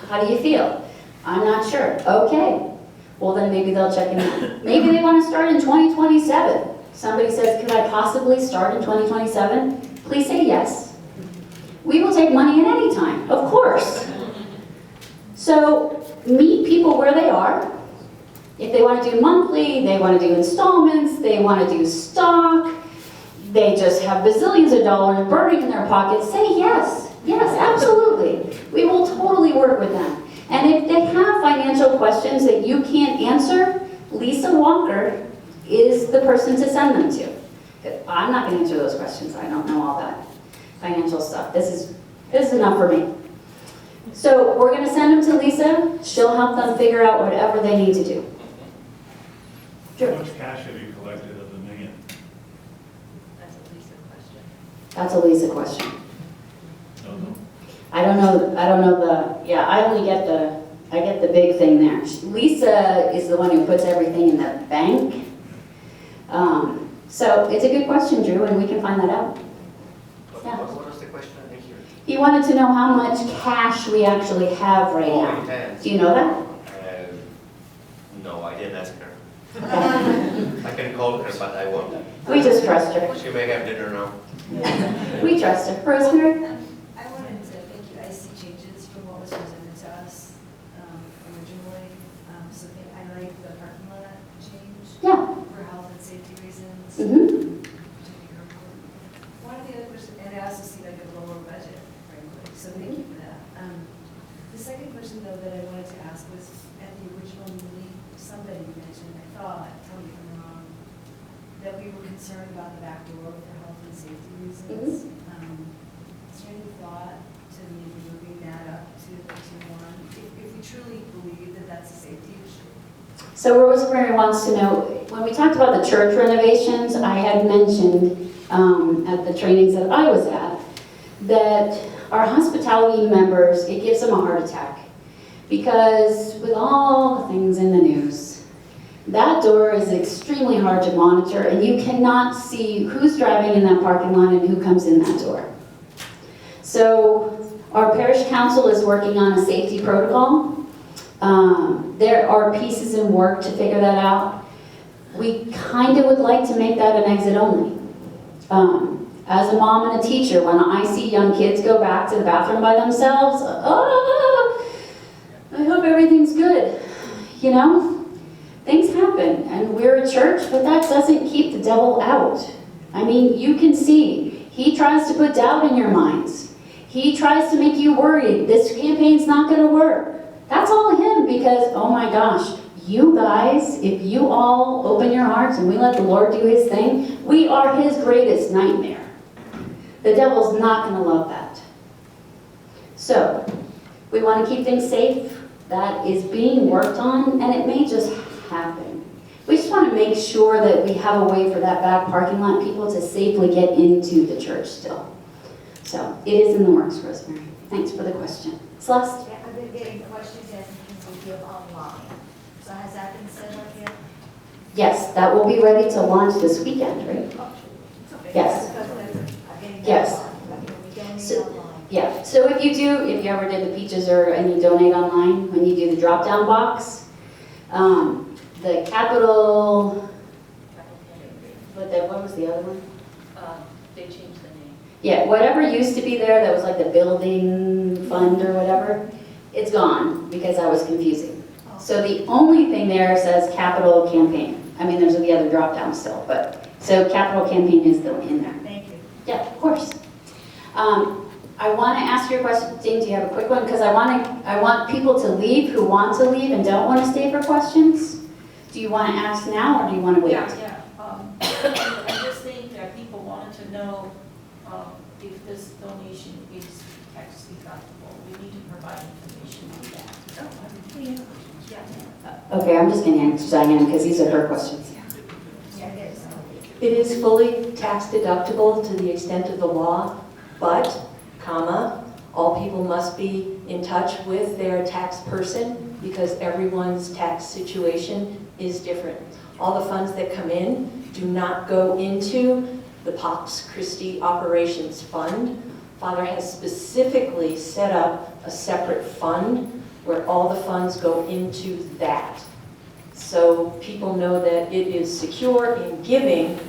[SPEAKER 1] How do you feel? I'm not sure. Okay. Well, then maybe they'll check in. Maybe they want to start in 2027. Somebody says, could I possibly start in 2027? Please say yes. We will take money at any time, of course. So meet people where they are. If they want to do monthly, they want to do installments, they want to do stock, they just have bazillions of dollars burning in their pockets, say yes. Yes, absolutely. We will totally work with them. And if they have financial questions that you can't answer, Lisa Walker is the person to send them to. I'm not going to answer those questions. I don't know all that financial stuff. This is enough for me. So we're going to send them to Lisa. She'll help them figure out whatever they need to do.
[SPEAKER 8] How much cash have you collected of the $1 million?
[SPEAKER 7] That's a Lisa question.
[SPEAKER 1] That's a Lisa question.
[SPEAKER 8] No.
[SPEAKER 1] I don't know I only get the big thing there. Lisa is the one who puts everything in the bank. So it's a good question, Drew, and we can find that out. Yeah.
[SPEAKER 10] What was the question? I didn't hear it.
[SPEAKER 1] He wanted to know how much cash we actually have right
[SPEAKER 10] Oh,
[SPEAKER 1] now.
[SPEAKER 10] in hands.
[SPEAKER 1] Do you know that?
[SPEAKER 10] No, I didn't ask her.
[SPEAKER 3] I can call her, but I won't.
[SPEAKER 1] We just trust her.
[SPEAKER 3] She may have dinner now.
[SPEAKER 1] We trust her. Rosemary?
[SPEAKER 7] I wanted to thank you. I see changes from what was presented to us originally. So I like the parking lot change
[SPEAKER 1] Yeah.
[SPEAKER 7] for health and safety reasons.
[SPEAKER 1] Mm-hmm.
[SPEAKER 7] One of the other questions, and I also see like a lower budget, frankly, so thank you for that. The second question though that I wanted to ask was at the original meeting, somebody mentioned, I thought, tell me if I'm wrong, that we were concerned about the back door for health and safety reasons. Is there any thought to maybe moving that up to one, if we truly believe that that's a safety issue?
[SPEAKER 1] So Rosemary wants to know, when we talked about the church renovations, I had mentioned at the trainings that I was at, that our hospitality members, it gives them a heart attack. Because with all the things in the news, that door is extremely hard to monitor, and you cannot see who's driving in that parking lot and who comes in that door. So our parish council is working on a safety protocol. There are pieces in work to figure that out. We kind of would like to make that an exit only. As a mom and a teacher, when I see young kids go back to the bathroom by themselves, I hope everything's good. You know, things happen, and we're a church, but that doesn't keep the devil out. I mean, you can see, he tries to put doubt in your minds. He tries to make you worried. This campaign's not going to work. That's all him, because, oh my gosh, you guys, if you all open your hearts and we let the Lord do his thing, we are his greatest nightmare. The devil's not going to love that. So, we want to keep things safe. That is being worked on, and it may just happen. We just want to make sure that we have a way for that back parking lot people to safely get into the church still. So, it is in the works, Rosemary. Thanks for the question. Celeste?
[SPEAKER 10] Yeah, I've been getting questions as we give online. So has that been set up yet?
[SPEAKER 1] Yes, that will be ready to launch this weekend, right?
[SPEAKER 10] Oh, it's okay.
[SPEAKER 1] Yes.
[SPEAKER 10] I'm getting that
[SPEAKER 1] Yes.
[SPEAKER 10] online. We're getting
[SPEAKER 1] So-
[SPEAKER 10] it online.
[SPEAKER 1] Yeah, so if you ever did the peaches or any donate online, when you do the drop-down box, the capital, what was the other one?
[SPEAKER 7] They changed the name.
[SPEAKER 1] Yeah, whatever used to be there that was like the building fund or whatever, it's gone because that was confusing. So the only thing there says capital campaign. I mean, there's the other drop-down still, but, so capital campaign is still in there.
[SPEAKER 10] Thank you.
[SPEAKER 1] Yeah, of course. I want to ask you a question. Dane, do you have a quick one? Because I want people to leave who want to leave and don't want to stay for questions. Do you want to ask now or do you want to wait?
[SPEAKER 11] Yeah. I just think that people wanted to know if this donation is tax deductible. We need to provide information on that.
[SPEAKER 1] Okay, I'm just going to ask Diane because these are her questions.
[SPEAKER 10] Yeah, it is.
[SPEAKER 12] It is fully tax deductible to the extent of the law, but, all people must be in touch with their tax person because everyone's tax situation is different. All the funds that come in do not go into the Pax Christi Operations Fund. Father has specifically set up a separate fund where all the funds go into that. So people know that it is secure in giving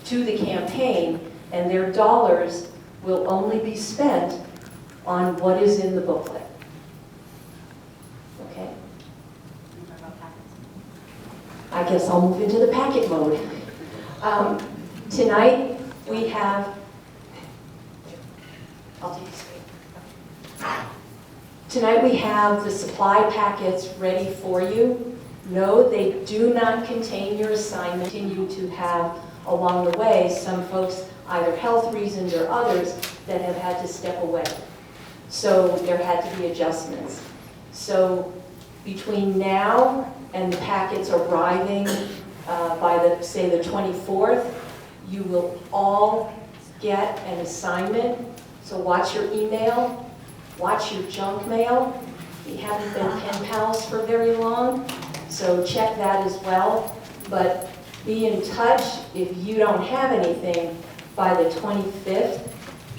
[SPEAKER 12] to the campaign, and their dollars will only be spent on what is in the booklet. Okay? I guess I'll move into the packet mode. Tonight we have, I'll take a screen. Tonight we have the supply packets ready for you. No, they do not contain your assignment. Continue to have along the way some folks, either health reasons or others, that have had to step away. So there had to be adjustments. So between now and the packets arriving by the 24th, you will all get an assignment. So watch your email, watch your junk mail. We haven't been pen pals for very long, so check that as well. But be in touch if you don't have anything by the 25th,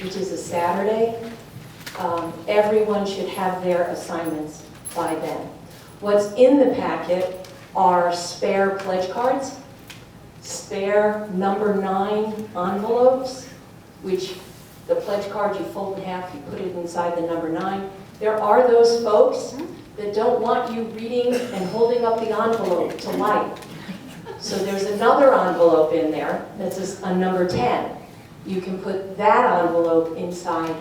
[SPEAKER 12] which is a Saturday. Everyone should have their assignments by then. What's in the packet are spare pledge cards, spare number 9 envelopes, which the pledge card you fold in half, you put it inside the number 9. There are those folks that don't want you reading and holding up the envelope to light. So there's another envelope in there that's a number 10. You can put that envelope inside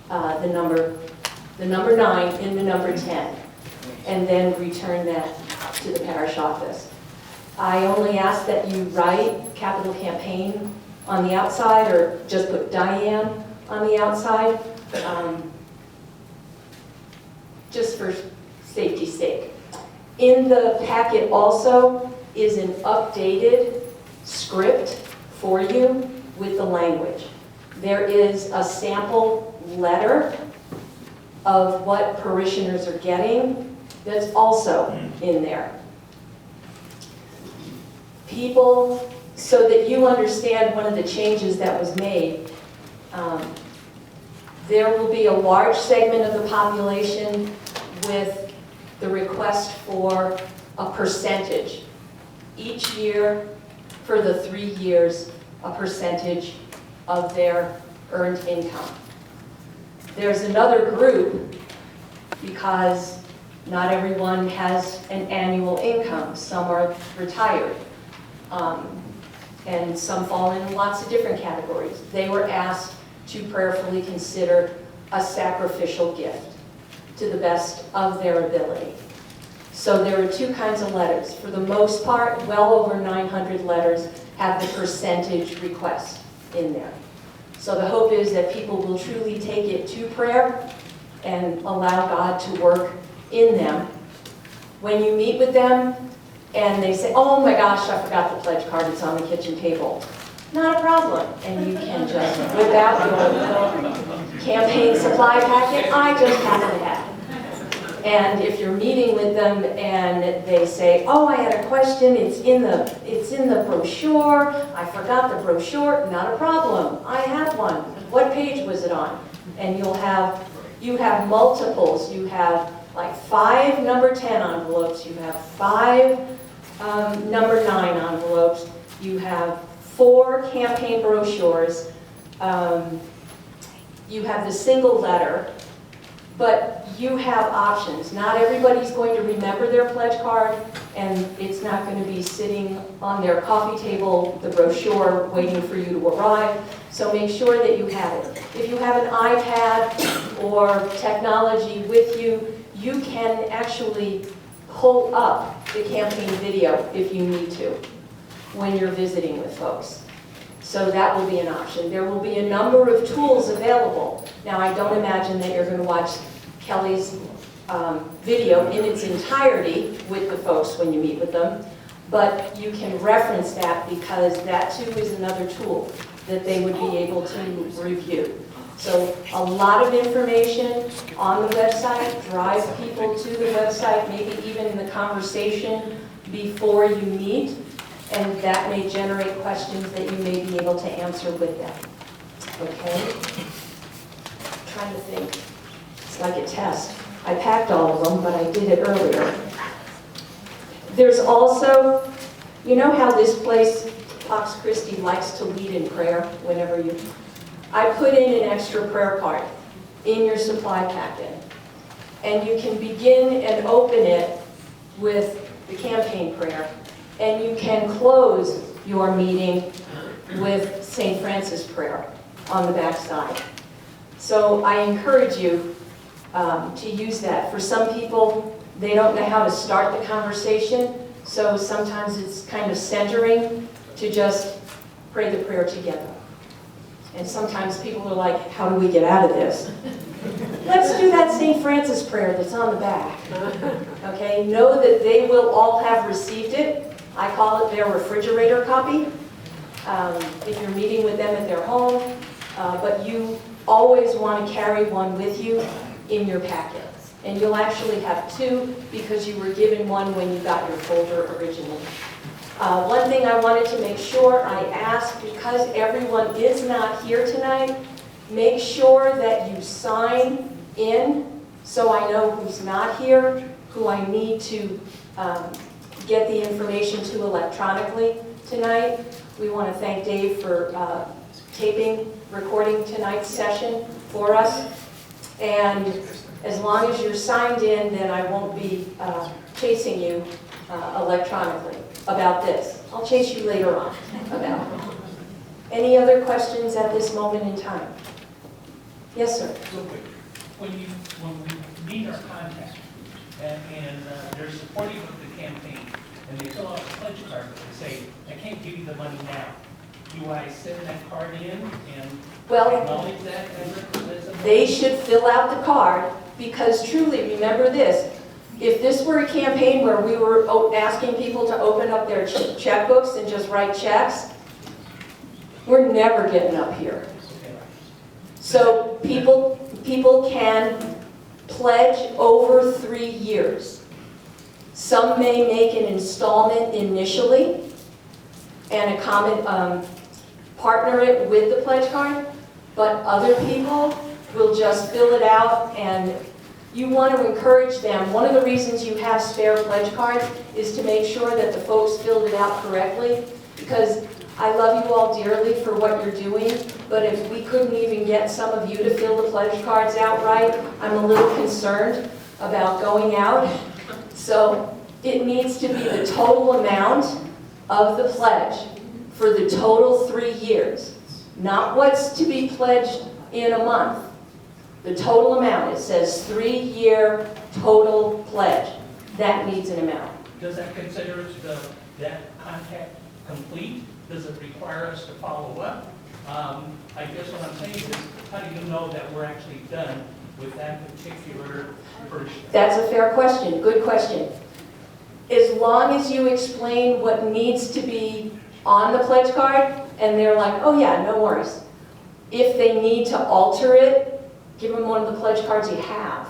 [SPEAKER 12] the number 9 in the number 10, and then return that to the parish office. I only ask that you write Capital Campaign on the outside, or just put Diane on the outside, just for safety's sake. In the packet also is an updated script for you with the language. There is a sample letter of what parishioners are getting that's also in there. People, so that you understand one of the changes that was made, there will be a large segment of the population with the request for a percentage. Each year, for the 3 years, a percentage of their earned income. There's another group, because not everyone has an annual income. Some are retired, and some fall in lots of different categories. They were asked to prayerfully consider a sacrificial gift to the best of their ability. So there are 2 kinds of letters. For the most part, well over 900 letters have the percentage request in there. So the hope is that people will truly take it to prayer and allow God to work in them. When you meet with them and they say, oh my gosh, I forgot the pledge card, it's on the kitchen table. Not a problem. And you can just whip out your little campaign supply packet. I just happen to have it. And if you're meeting with them and they say, oh, I had a question, it's in the brochure, I forgot the brochure, not a problem, I have one. What page was it on? And you have multiples. You have like 5 number 10 envelopes, you have 5 number 9 envelopes, you have 4 campaign brochures, you have the single letter, but you have options. Not everybody's going to remember their pledge card, and it's not going to be sitting on their coffee table, the brochure, waiting for you to arrive. So make sure that you have it. If you have an iPad or technology with you, you can actually pull up the campaign video if you need to when you're visiting with folks. So that will be an option. There will be a number of tools available. Now, I don't imagine that you're going to watch Kelly's video in its entirety with the folks when you meet with them, but you can reference that because that too is another tool that they would be able to review. So a lot of information on the website. Drive people to the website, maybe even in the conversation before you meet, and that may generate questions that you may be able to answer with them. Okay? I'm trying to think. It's like a test. I packed all of them, but I did it earlier. There's also, you know how this place, Pax Christi, likes to lead in prayer whenever you... I put in an extra prayer card in your supply packet, and you can begin and open it with the campaign prayer, and you can close your meeting with St. Francis prayer on the back side. So I encourage you to use that. For some people, they don't know how to start the conversation, so sometimes it's kind of centering to just pray the prayer together. And sometimes people are like, how do we get out of this? Let's do that St. Francis prayer that's on the back. Okay, know that they will all have received it. I call it their refrigerator copy. If you're meeting with them at their home, but you always want to carry one with you in your packet. And you'll actually have 2 because you were given one when you got your folder originally. One thing I wanted to make sure I asked, because everyone is not here tonight, make sure that you sign in so I know who's not here, who I need to get the information to electronically tonight. We want to thank Dave for recording tonight's session for us. And as long as you're signed in, then I won't be chasing you electronically about this. I'll chase you later on about it. Any other questions at this moment in time? Yes, sir.
[SPEAKER 13] Real quick, when we meet our contact and they're supportive of the campaign and they fill out a pledge card, but they say, I can't give you the money now. Do I send that card in and acknowledge that as a...
[SPEAKER 12] They should fill out the card because truly, remember this, if this were a campaign where we were asking people to open up their checkbooks and just write checks, we're never getting up here. So people can pledge over 3 years. Some may make an installment initially and partner it with the pledge card, but other people will just fill it out, and you want to encourage them. One of the reasons you have spare pledge cards is to make sure that the folks filled it out correctly, because I love you all dearly for what you're doing, but if we couldn't even get some of you to fill the pledge cards out right, I'm a little concerned about going out. So it needs to be the total amount of the pledge for the total 3 years, not what's to be pledged in a month. The total amount, it says 3-year total pledge. That needs an amount.
[SPEAKER 13] Does that consider that contact complete? Does it require us to follow up? I guess what I'm saying is, how do you know that we're actually done with that particular person?
[SPEAKER 12] That's a fair question, good question. As long as you explain what needs to be on the pledge card, and they're like, oh yeah, no worries. If they need to alter it, give them one of the pledge cards you have,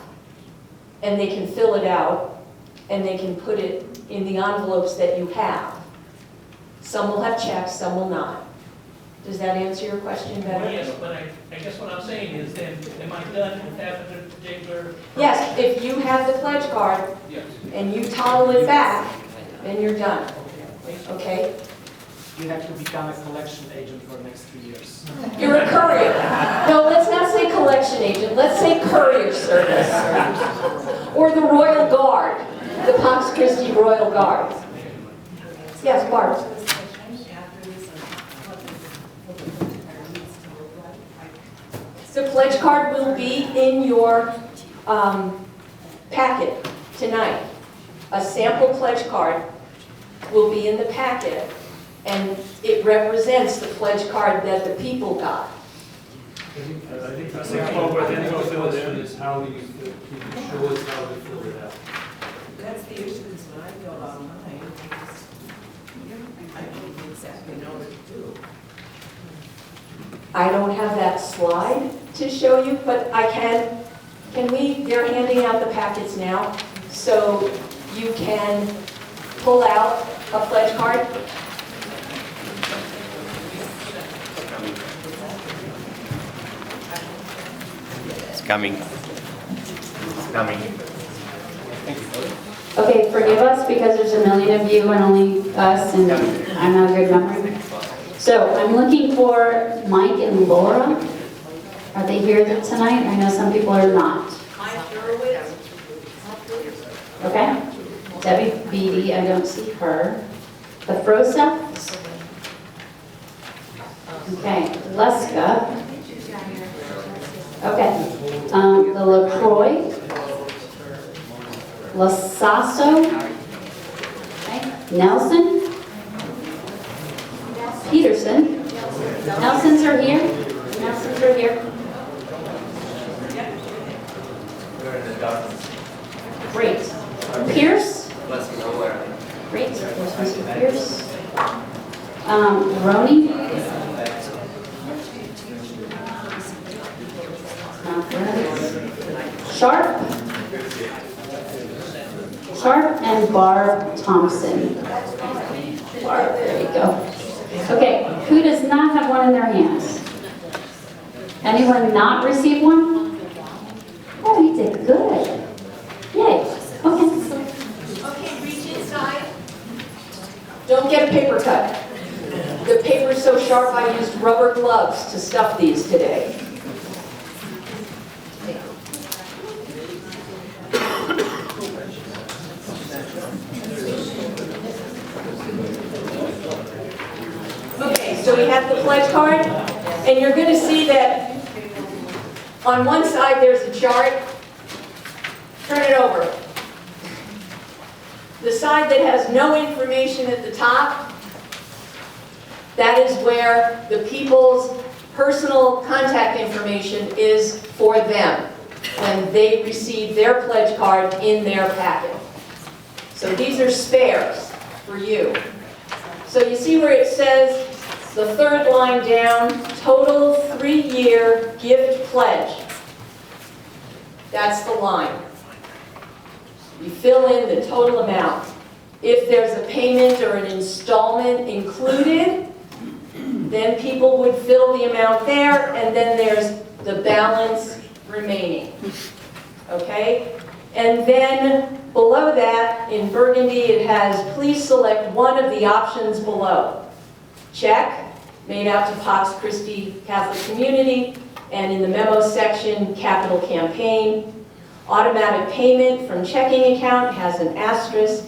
[SPEAKER 12] and they can fill it out, and they can put it in the envelopes that you have. Some will have checks, some will not. Does that answer your question better?
[SPEAKER 13] Well, yes, but I guess what I'm saying is then, am I done with that particular?
[SPEAKER 12] Yes, if you have the pledge card and you toggle it back, then you're done. Okay?
[SPEAKER 14] You have to become a collection agent for the next 3 years.
[SPEAKER 12] You're a courier. No, let's not say collection agent. Let's say courier service. Or the Royal Guard, the Pax Christi Royal Guard. Yes, Barb. The pledge card will be in your packet tonight. A sample pledge card will be in the packet, and it represents the pledge card that the people got.
[SPEAKER 8] I think the question
[SPEAKER 9] is how do you show us how to fill it out?
[SPEAKER 14] That's the issue, is when I go online, I don't exactly know what to do.
[SPEAKER 12] I don't have that slide to show you, but I can they're handing out the packets now, so you can pull out a pledge card.
[SPEAKER 3] It's coming. It's coming.
[SPEAKER 1] Okay, forgive us because there's a million of you and only us, and I'm not a good memory. So I'm looking for Mike and Laura. Are they here tonight? I know some people are not. Okay. Debbie Beatty, I don't see her. The Frosa. Okay. Leska. Okay. The LaCroix. Lasasso. Okay. Nelson. Peterson. Nelsons are here. Nelsons are here. Great. Pierce. Great. There's Mr. Pierce. Roney. Sharp. Sharp and Barb Thompson. Barb, there you go. Okay, who does not have one in their hands? Anyone not receive one? Oh, you did good. Yay. Okay.
[SPEAKER 10] Okay, reach inside.
[SPEAKER 12] Don't get a paper cut. The paper's so sharp I used rubber gloves to stuff these today. Okay, so we have the pledge card, and you're going to see that on one side there's a chart. Turn it over. The side that has no information at the top, that is where the people's personal contact information is for them when they receive their pledge card in their packet. So these are spares for you. So you see where it says, the third line down, total 3-year gift pledge. That's the line. You fill in the total amount. If there's a payment or an installment included, then people would fill the amount there, and then there's the balance remaining. Okay? And then below that, in burgundy, it has, please select one of the options below. Check, made out to Pax Christi Catholic Community, and in the memo section, capital campaign. Automatic payment from checking account has an asterisk.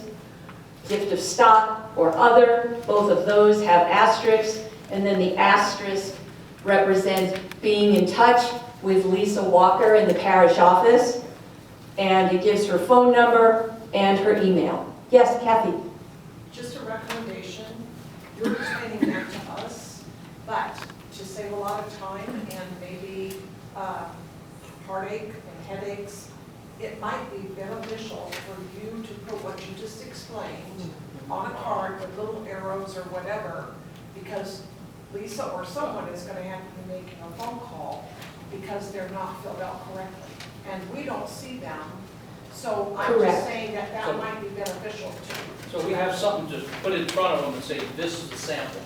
[SPEAKER 12] Gift of stock or other, both of those have asterisks. And then the asterisk represents being in touch with Lisa Walker in the parish office. And it gives her phone number and her email. Yes, Kathy?
[SPEAKER 15] Just a recommendation. You're explaining that to us, but to save a lot of time and maybe heartache and headaches, it might be beneficial for you to put what you just explained on a card with little arrows or whatever, because Lisa or someone is going to have to be making a phone call because they're not filled out correctly. And we don't see them, so I'm
[SPEAKER 12] Correct.
[SPEAKER 15] just saying that that might be beneficial too.
[SPEAKER 16] So we have something to put in front of them and say, this is the sample.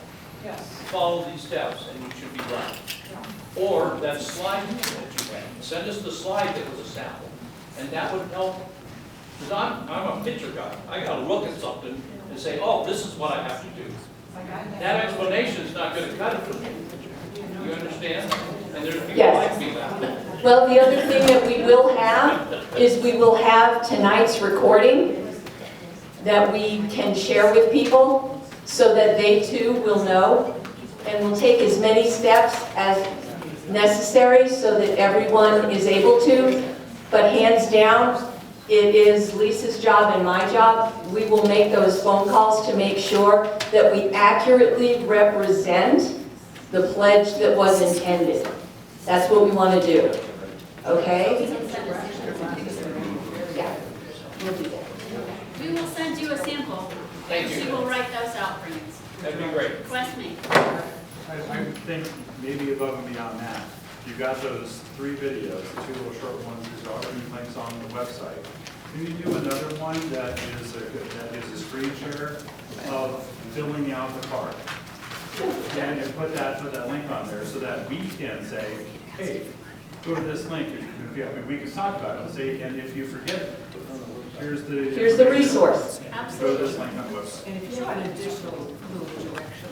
[SPEAKER 15] Yes.
[SPEAKER 16] Follow these steps and you should be right.
[SPEAKER 15] Yeah.
[SPEAKER 16] Or that slide that you had, send us the slide that was a sample. And that would help, because I'm a picture guy. I gotta look at something and say, oh, this is what I have to do. That explanation is not gonna cut it for me. You understand? And there's people
[SPEAKER 12] Yes.
[SPEAKER 16] like me that.
[SPEAKER 12] Well, the other thing that we will have is we will have tonight's recording that we can share with people so that they too will know. And we'll take as many steps as necessary so that everyone is able to. But hands down, it is Lisa's job and my job. We will make those phone calls to make sure that we accurately represent the pledge that was intended. That's what we want to do. Okay? Yeah, we'll do that.
[SPEAKER 1] We will send you a sample.
[SPEAKER 16] Thank you.
[SPEAKER 1] She will write those out for you.
[SPEAKER 16] That'd be great.
[SPEAKER 1] Request me.
[SPEAKER 8] I think maybe above and beyond that, you've got those 3 videos, the 2 little short ones, there's already links on the website. Can you do another one that is a screen share of filling out the card? And you put that link on there so that we can say, hey, go to this link. We can talk about it and say, and if you forget, here's the
[SPEAKER 12] resource.
[SPEAKER 8] Go to this link on the website.
[SPEAKER 15] And if you have an additional little direction.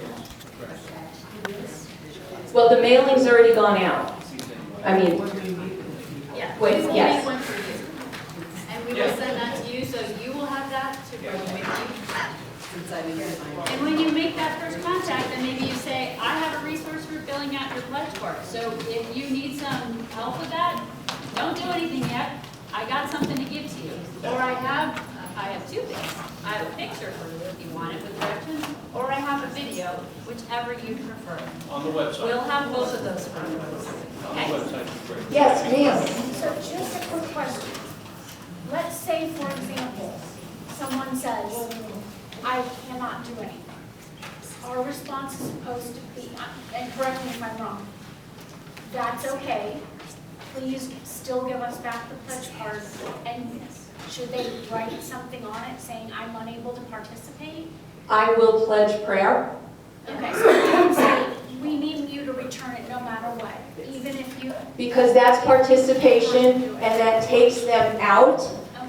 [SPEAKER 12] Well, the mailing's already gone out. I mean,
[SPEAKER 1] Yeah.
[SPEAKER 12] Wait,
[SPEAKER 1] We will
[SPEAKER 12] yes.
[SPEAKER 1] make one for you. And we will send that to you, so you will have that to bring with you. And when you make that first contact, then maybe you say, I have a resource for filling out your pledge card. So if you need some help with that, don't do anything yet. I got something to give to you. Or I have 2 things. I have a picture for you if you want it with directions, or I have a video, whichever you prefer.
[SPEAKER 16] On the website.
[SPEAKER 1] We'll have both of those for you.
[SPEAKER 16] On the website is great.
[SPEAKER 12] yes, ma'am.
[SPEAKER 10] So just a quick question. Let's say, for example, someone says, I cannot do anything. Our response is supposed to be, and correct me if I'm wrong, that's okay. Please still give us back the pledge card. And should they write something on it saying, I'm unable to participate?
[SPEAKER 12] I will pledge prayer.
[SPEAKER 10] Okay, so they can say, we need you to return it no matter what, even if you,
[SPEAKER 12] Because that's participation, and that takes them out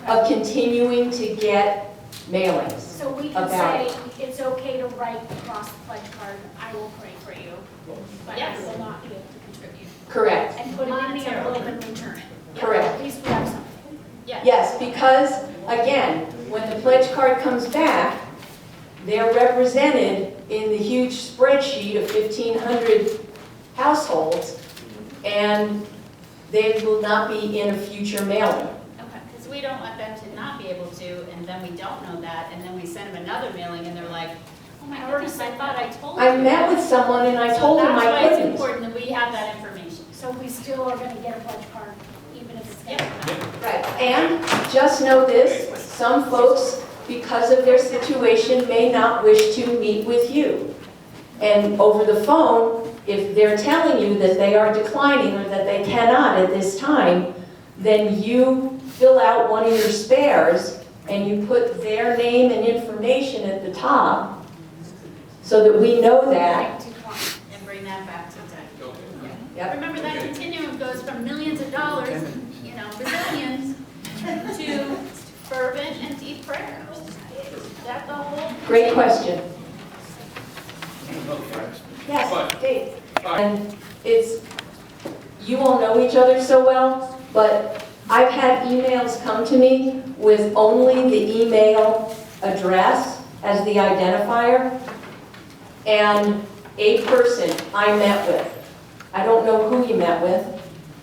[SPEAKER 12] of
[SPEAKER 10] okay,
[SPEAKER 12] continuing to get mailings.
[SPEAKER 10] So we can
[SPEAKER 12] About
[SPEAKER 10] say, it's okay to write across the pledge card, I will pray for you, but I will not be able to contribute.
[SPEAKER 12] Correct.
[SPEAKER 10] And put it in the envelope and return it.
[SPEAKER 12] Correct.
[SPEAKER 10] At least we have something.
[SPEAKER 12] Yes, because, again, when the pledge card comes back, they're represented in the huge spreadsheet of 1,500 households, and they will not be in a future mailing.
[SPEAKER 1] Okay, because we don't want them to not be able to, and then we don't know that, and then we send them another mailing, and they're like, oh my goodness, I thought I told you.
[SPEAKER 12] I met with someone and I told them I
[SPEAKER 1] So that's why it's
[SPEAKER 12] couldn't.
[SPEAKER 1] important that we have that information.
[SPEAKER 10] So we still are gonna get a pledge card, even if it's not.
[SPEAKER 12] Right, and just know this, some folks, because of their situation, may not wish to meet with you. And over the phone, if they're telling you that they are declining or that they cannot at this time, then you fill out one of your spares and you put their name and information at the top so that we know that.
[SPEAKER 1] And bring that back to the
[SPEAKER 12] Yep.
[SPEAKER 1] Remember that continuum goes from millions of dollars, bazillions, to fervent and deep prayers. That's the whole.
[SPEAKER 12] Great question. Yes, Dave. And it's, you all know each other so well, but I've had emails come to me with only the email address as the identifier, and a person I met with. I don't know who you met with,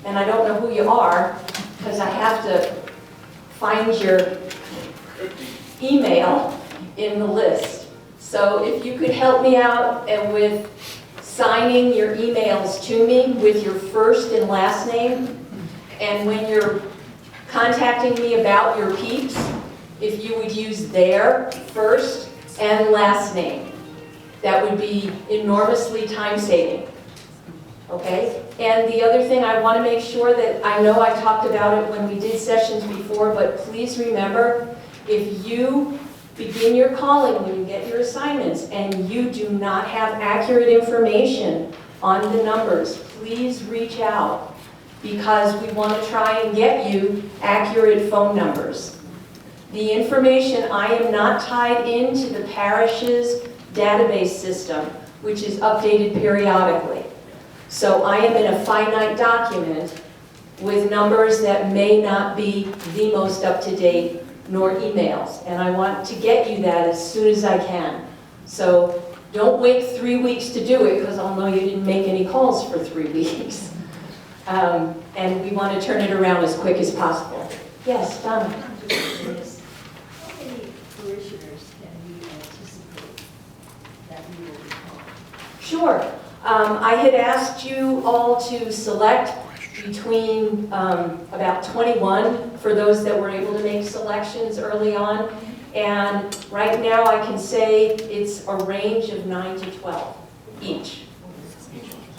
[SPEAKER 12] and I don't know who you are, because I have to find your email in the list. So if you could help me out and with signing your emails to me with your first and last name, and when you're contacting me about your peeps, if you would use their first and last name, that would be enormously time-saving. Okay? And the other thing, I want to make sure that, I know I talked about it when we did sessions before, but please remember, if you begin your calling when you get your assignments and you do not have accurate information on the numbers, please reach out, because we want to try and get you accurate phone numbers. The information, I am not tied into the parish's database system, which is updated periodically. So I am in a finite document with numbers that may not be the most up-to-date, nor emails. And I want to get you that as soon as I can. So don't wait 3 weeks to do it, because I'll know you didn't make any calls for 3 weeks. And we want to turn it around as quick as possible. Yes, Donna?
[SPEAKER 17] How many parishioners can we anticipate that we will become?
[SPEAKER 12] Sure. I had asked you all to select between about 21 for those that were able to make selections early on. And right now I can say it's a range of 9 to 12 each.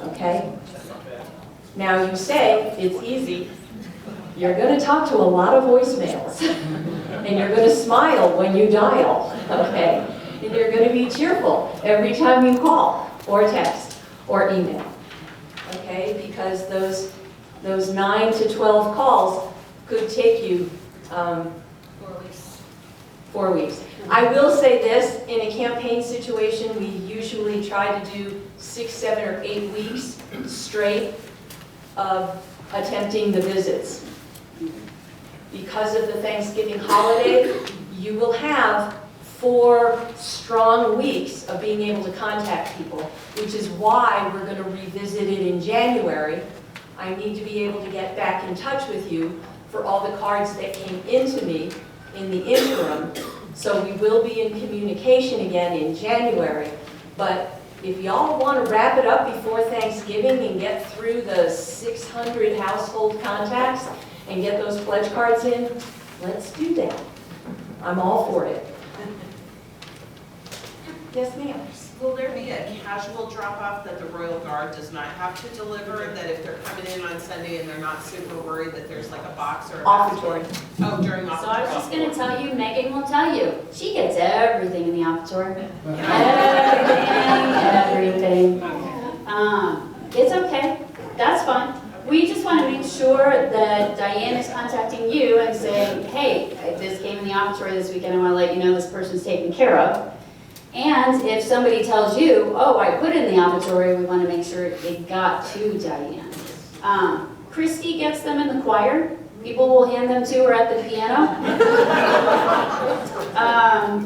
[SPEAKER 12] Okay? Now you say it's easy. You're going to talk to a lot of voicemails. And you're going to smile when you dial. Okay? And you're going to be cheerful every time you call or text or email. Okay? Because those 9 to 12 calls could take you 4 weeks. I will say this, in a campaign situation, we usually try to do 6, 7, or 8 weeks straight of attempting the visits. Because of the Thanksgiving holiday, you will have 4 strong weeks of being able to contact people, which is why we're going to revisit it in January. I need to be able to get back in touch with you for all the cards that came into me in the interim. So we will be in communication again in January. But if y'all want to wrap it up before Thanksgiving and get through the 600 household contacts and get those pledge cards in, let's do that. I'm all for it. Yes, ma'am.
[SPEAKER 18] Will there be a casual drop-off that the Royal Guard does not have to deliver, that if they're coming in on Sunday and they're not super worried that there's like a box or a
[SPEAKER 12] Offertory.
[SPEAKER 18] Oh, during offertory.
[SPEAKER 1] So I was just going to tell you, Megan will tell you, she gets everything in the offertory. Everything. It's okay. That's fine. We just want to make sure that Diane is contacting you and saying, hey, this came in the offertory this weekend, I want to let you know this person's taken care of. And if somebody tells you, oh, I put it in the offertory, we want to make sure it got to Diane. Christy gets them in the choir. People will hand them to her at the piano.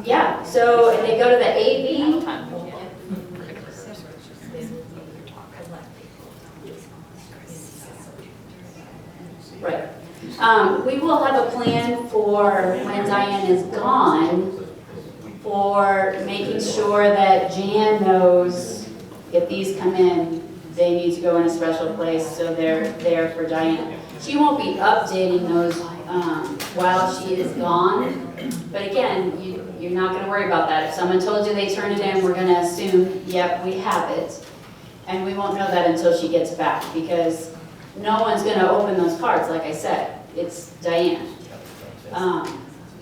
[SPEAKER 1] Yeah, so they go to the AV. Right. We will have a plan for when Diane is gone, for making sure that Jan knows if these come in, they need to go in a special place, so they're there for Diane. She won't be updating those while she is gone, but again, you're not going to worry about that. If someone told you they turned it in, we're going to assume, yep, we have it, and we won't know that until she gets back, because no one's going to open those cards, like I said. It's Diane.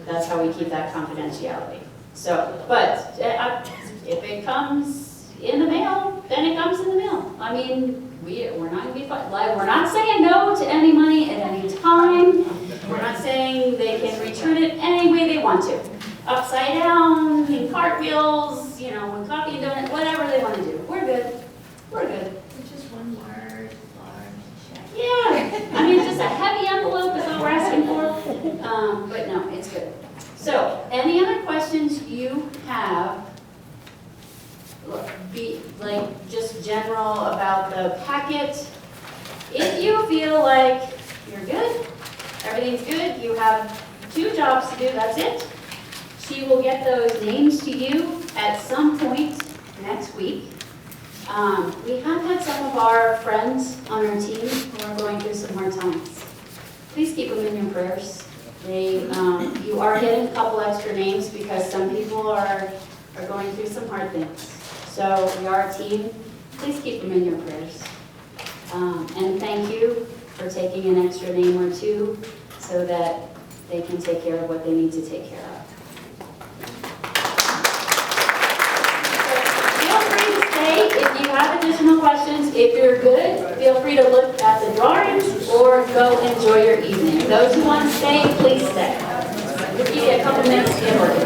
[SPEAKER 1] That's how we keep that confidentiality. So, but if it comes in the mail, then it comes in the mail. I mean, we're not going to be like, we're not saying no to any money at any time. We're not saying they can return it any way they want to. Upside down, in cartwheels, you know, in coffee and donut, whatever they want to do. We're good. We're good.
[SPEAKER 10] Just one large check.
[SPEAKER 1] Yeah, I mean, just a heavy envelope is what we're asking for. But no, it's good. So, any other questions you have? Be like just general about the packet. If you feel like you're good, everything's good, you have 2 jobs to do, that's it. She will get those names to you at some point next week. We have had some of our friends on our team who are going through some hard times. Please keep them in your prayers. You are getting a couple extra names because some people are going through some hard things. So we are a team. Please keep them in your prayers. And thank you for taking an extra name or 2 so that they can take care of what they need to take care of. Feel free to stay if you have additional questions. If you're good, feel free to look at the drawings or go enjoy your evening. Those who want to stay, please stay. We'll give you a couple minutes to get working.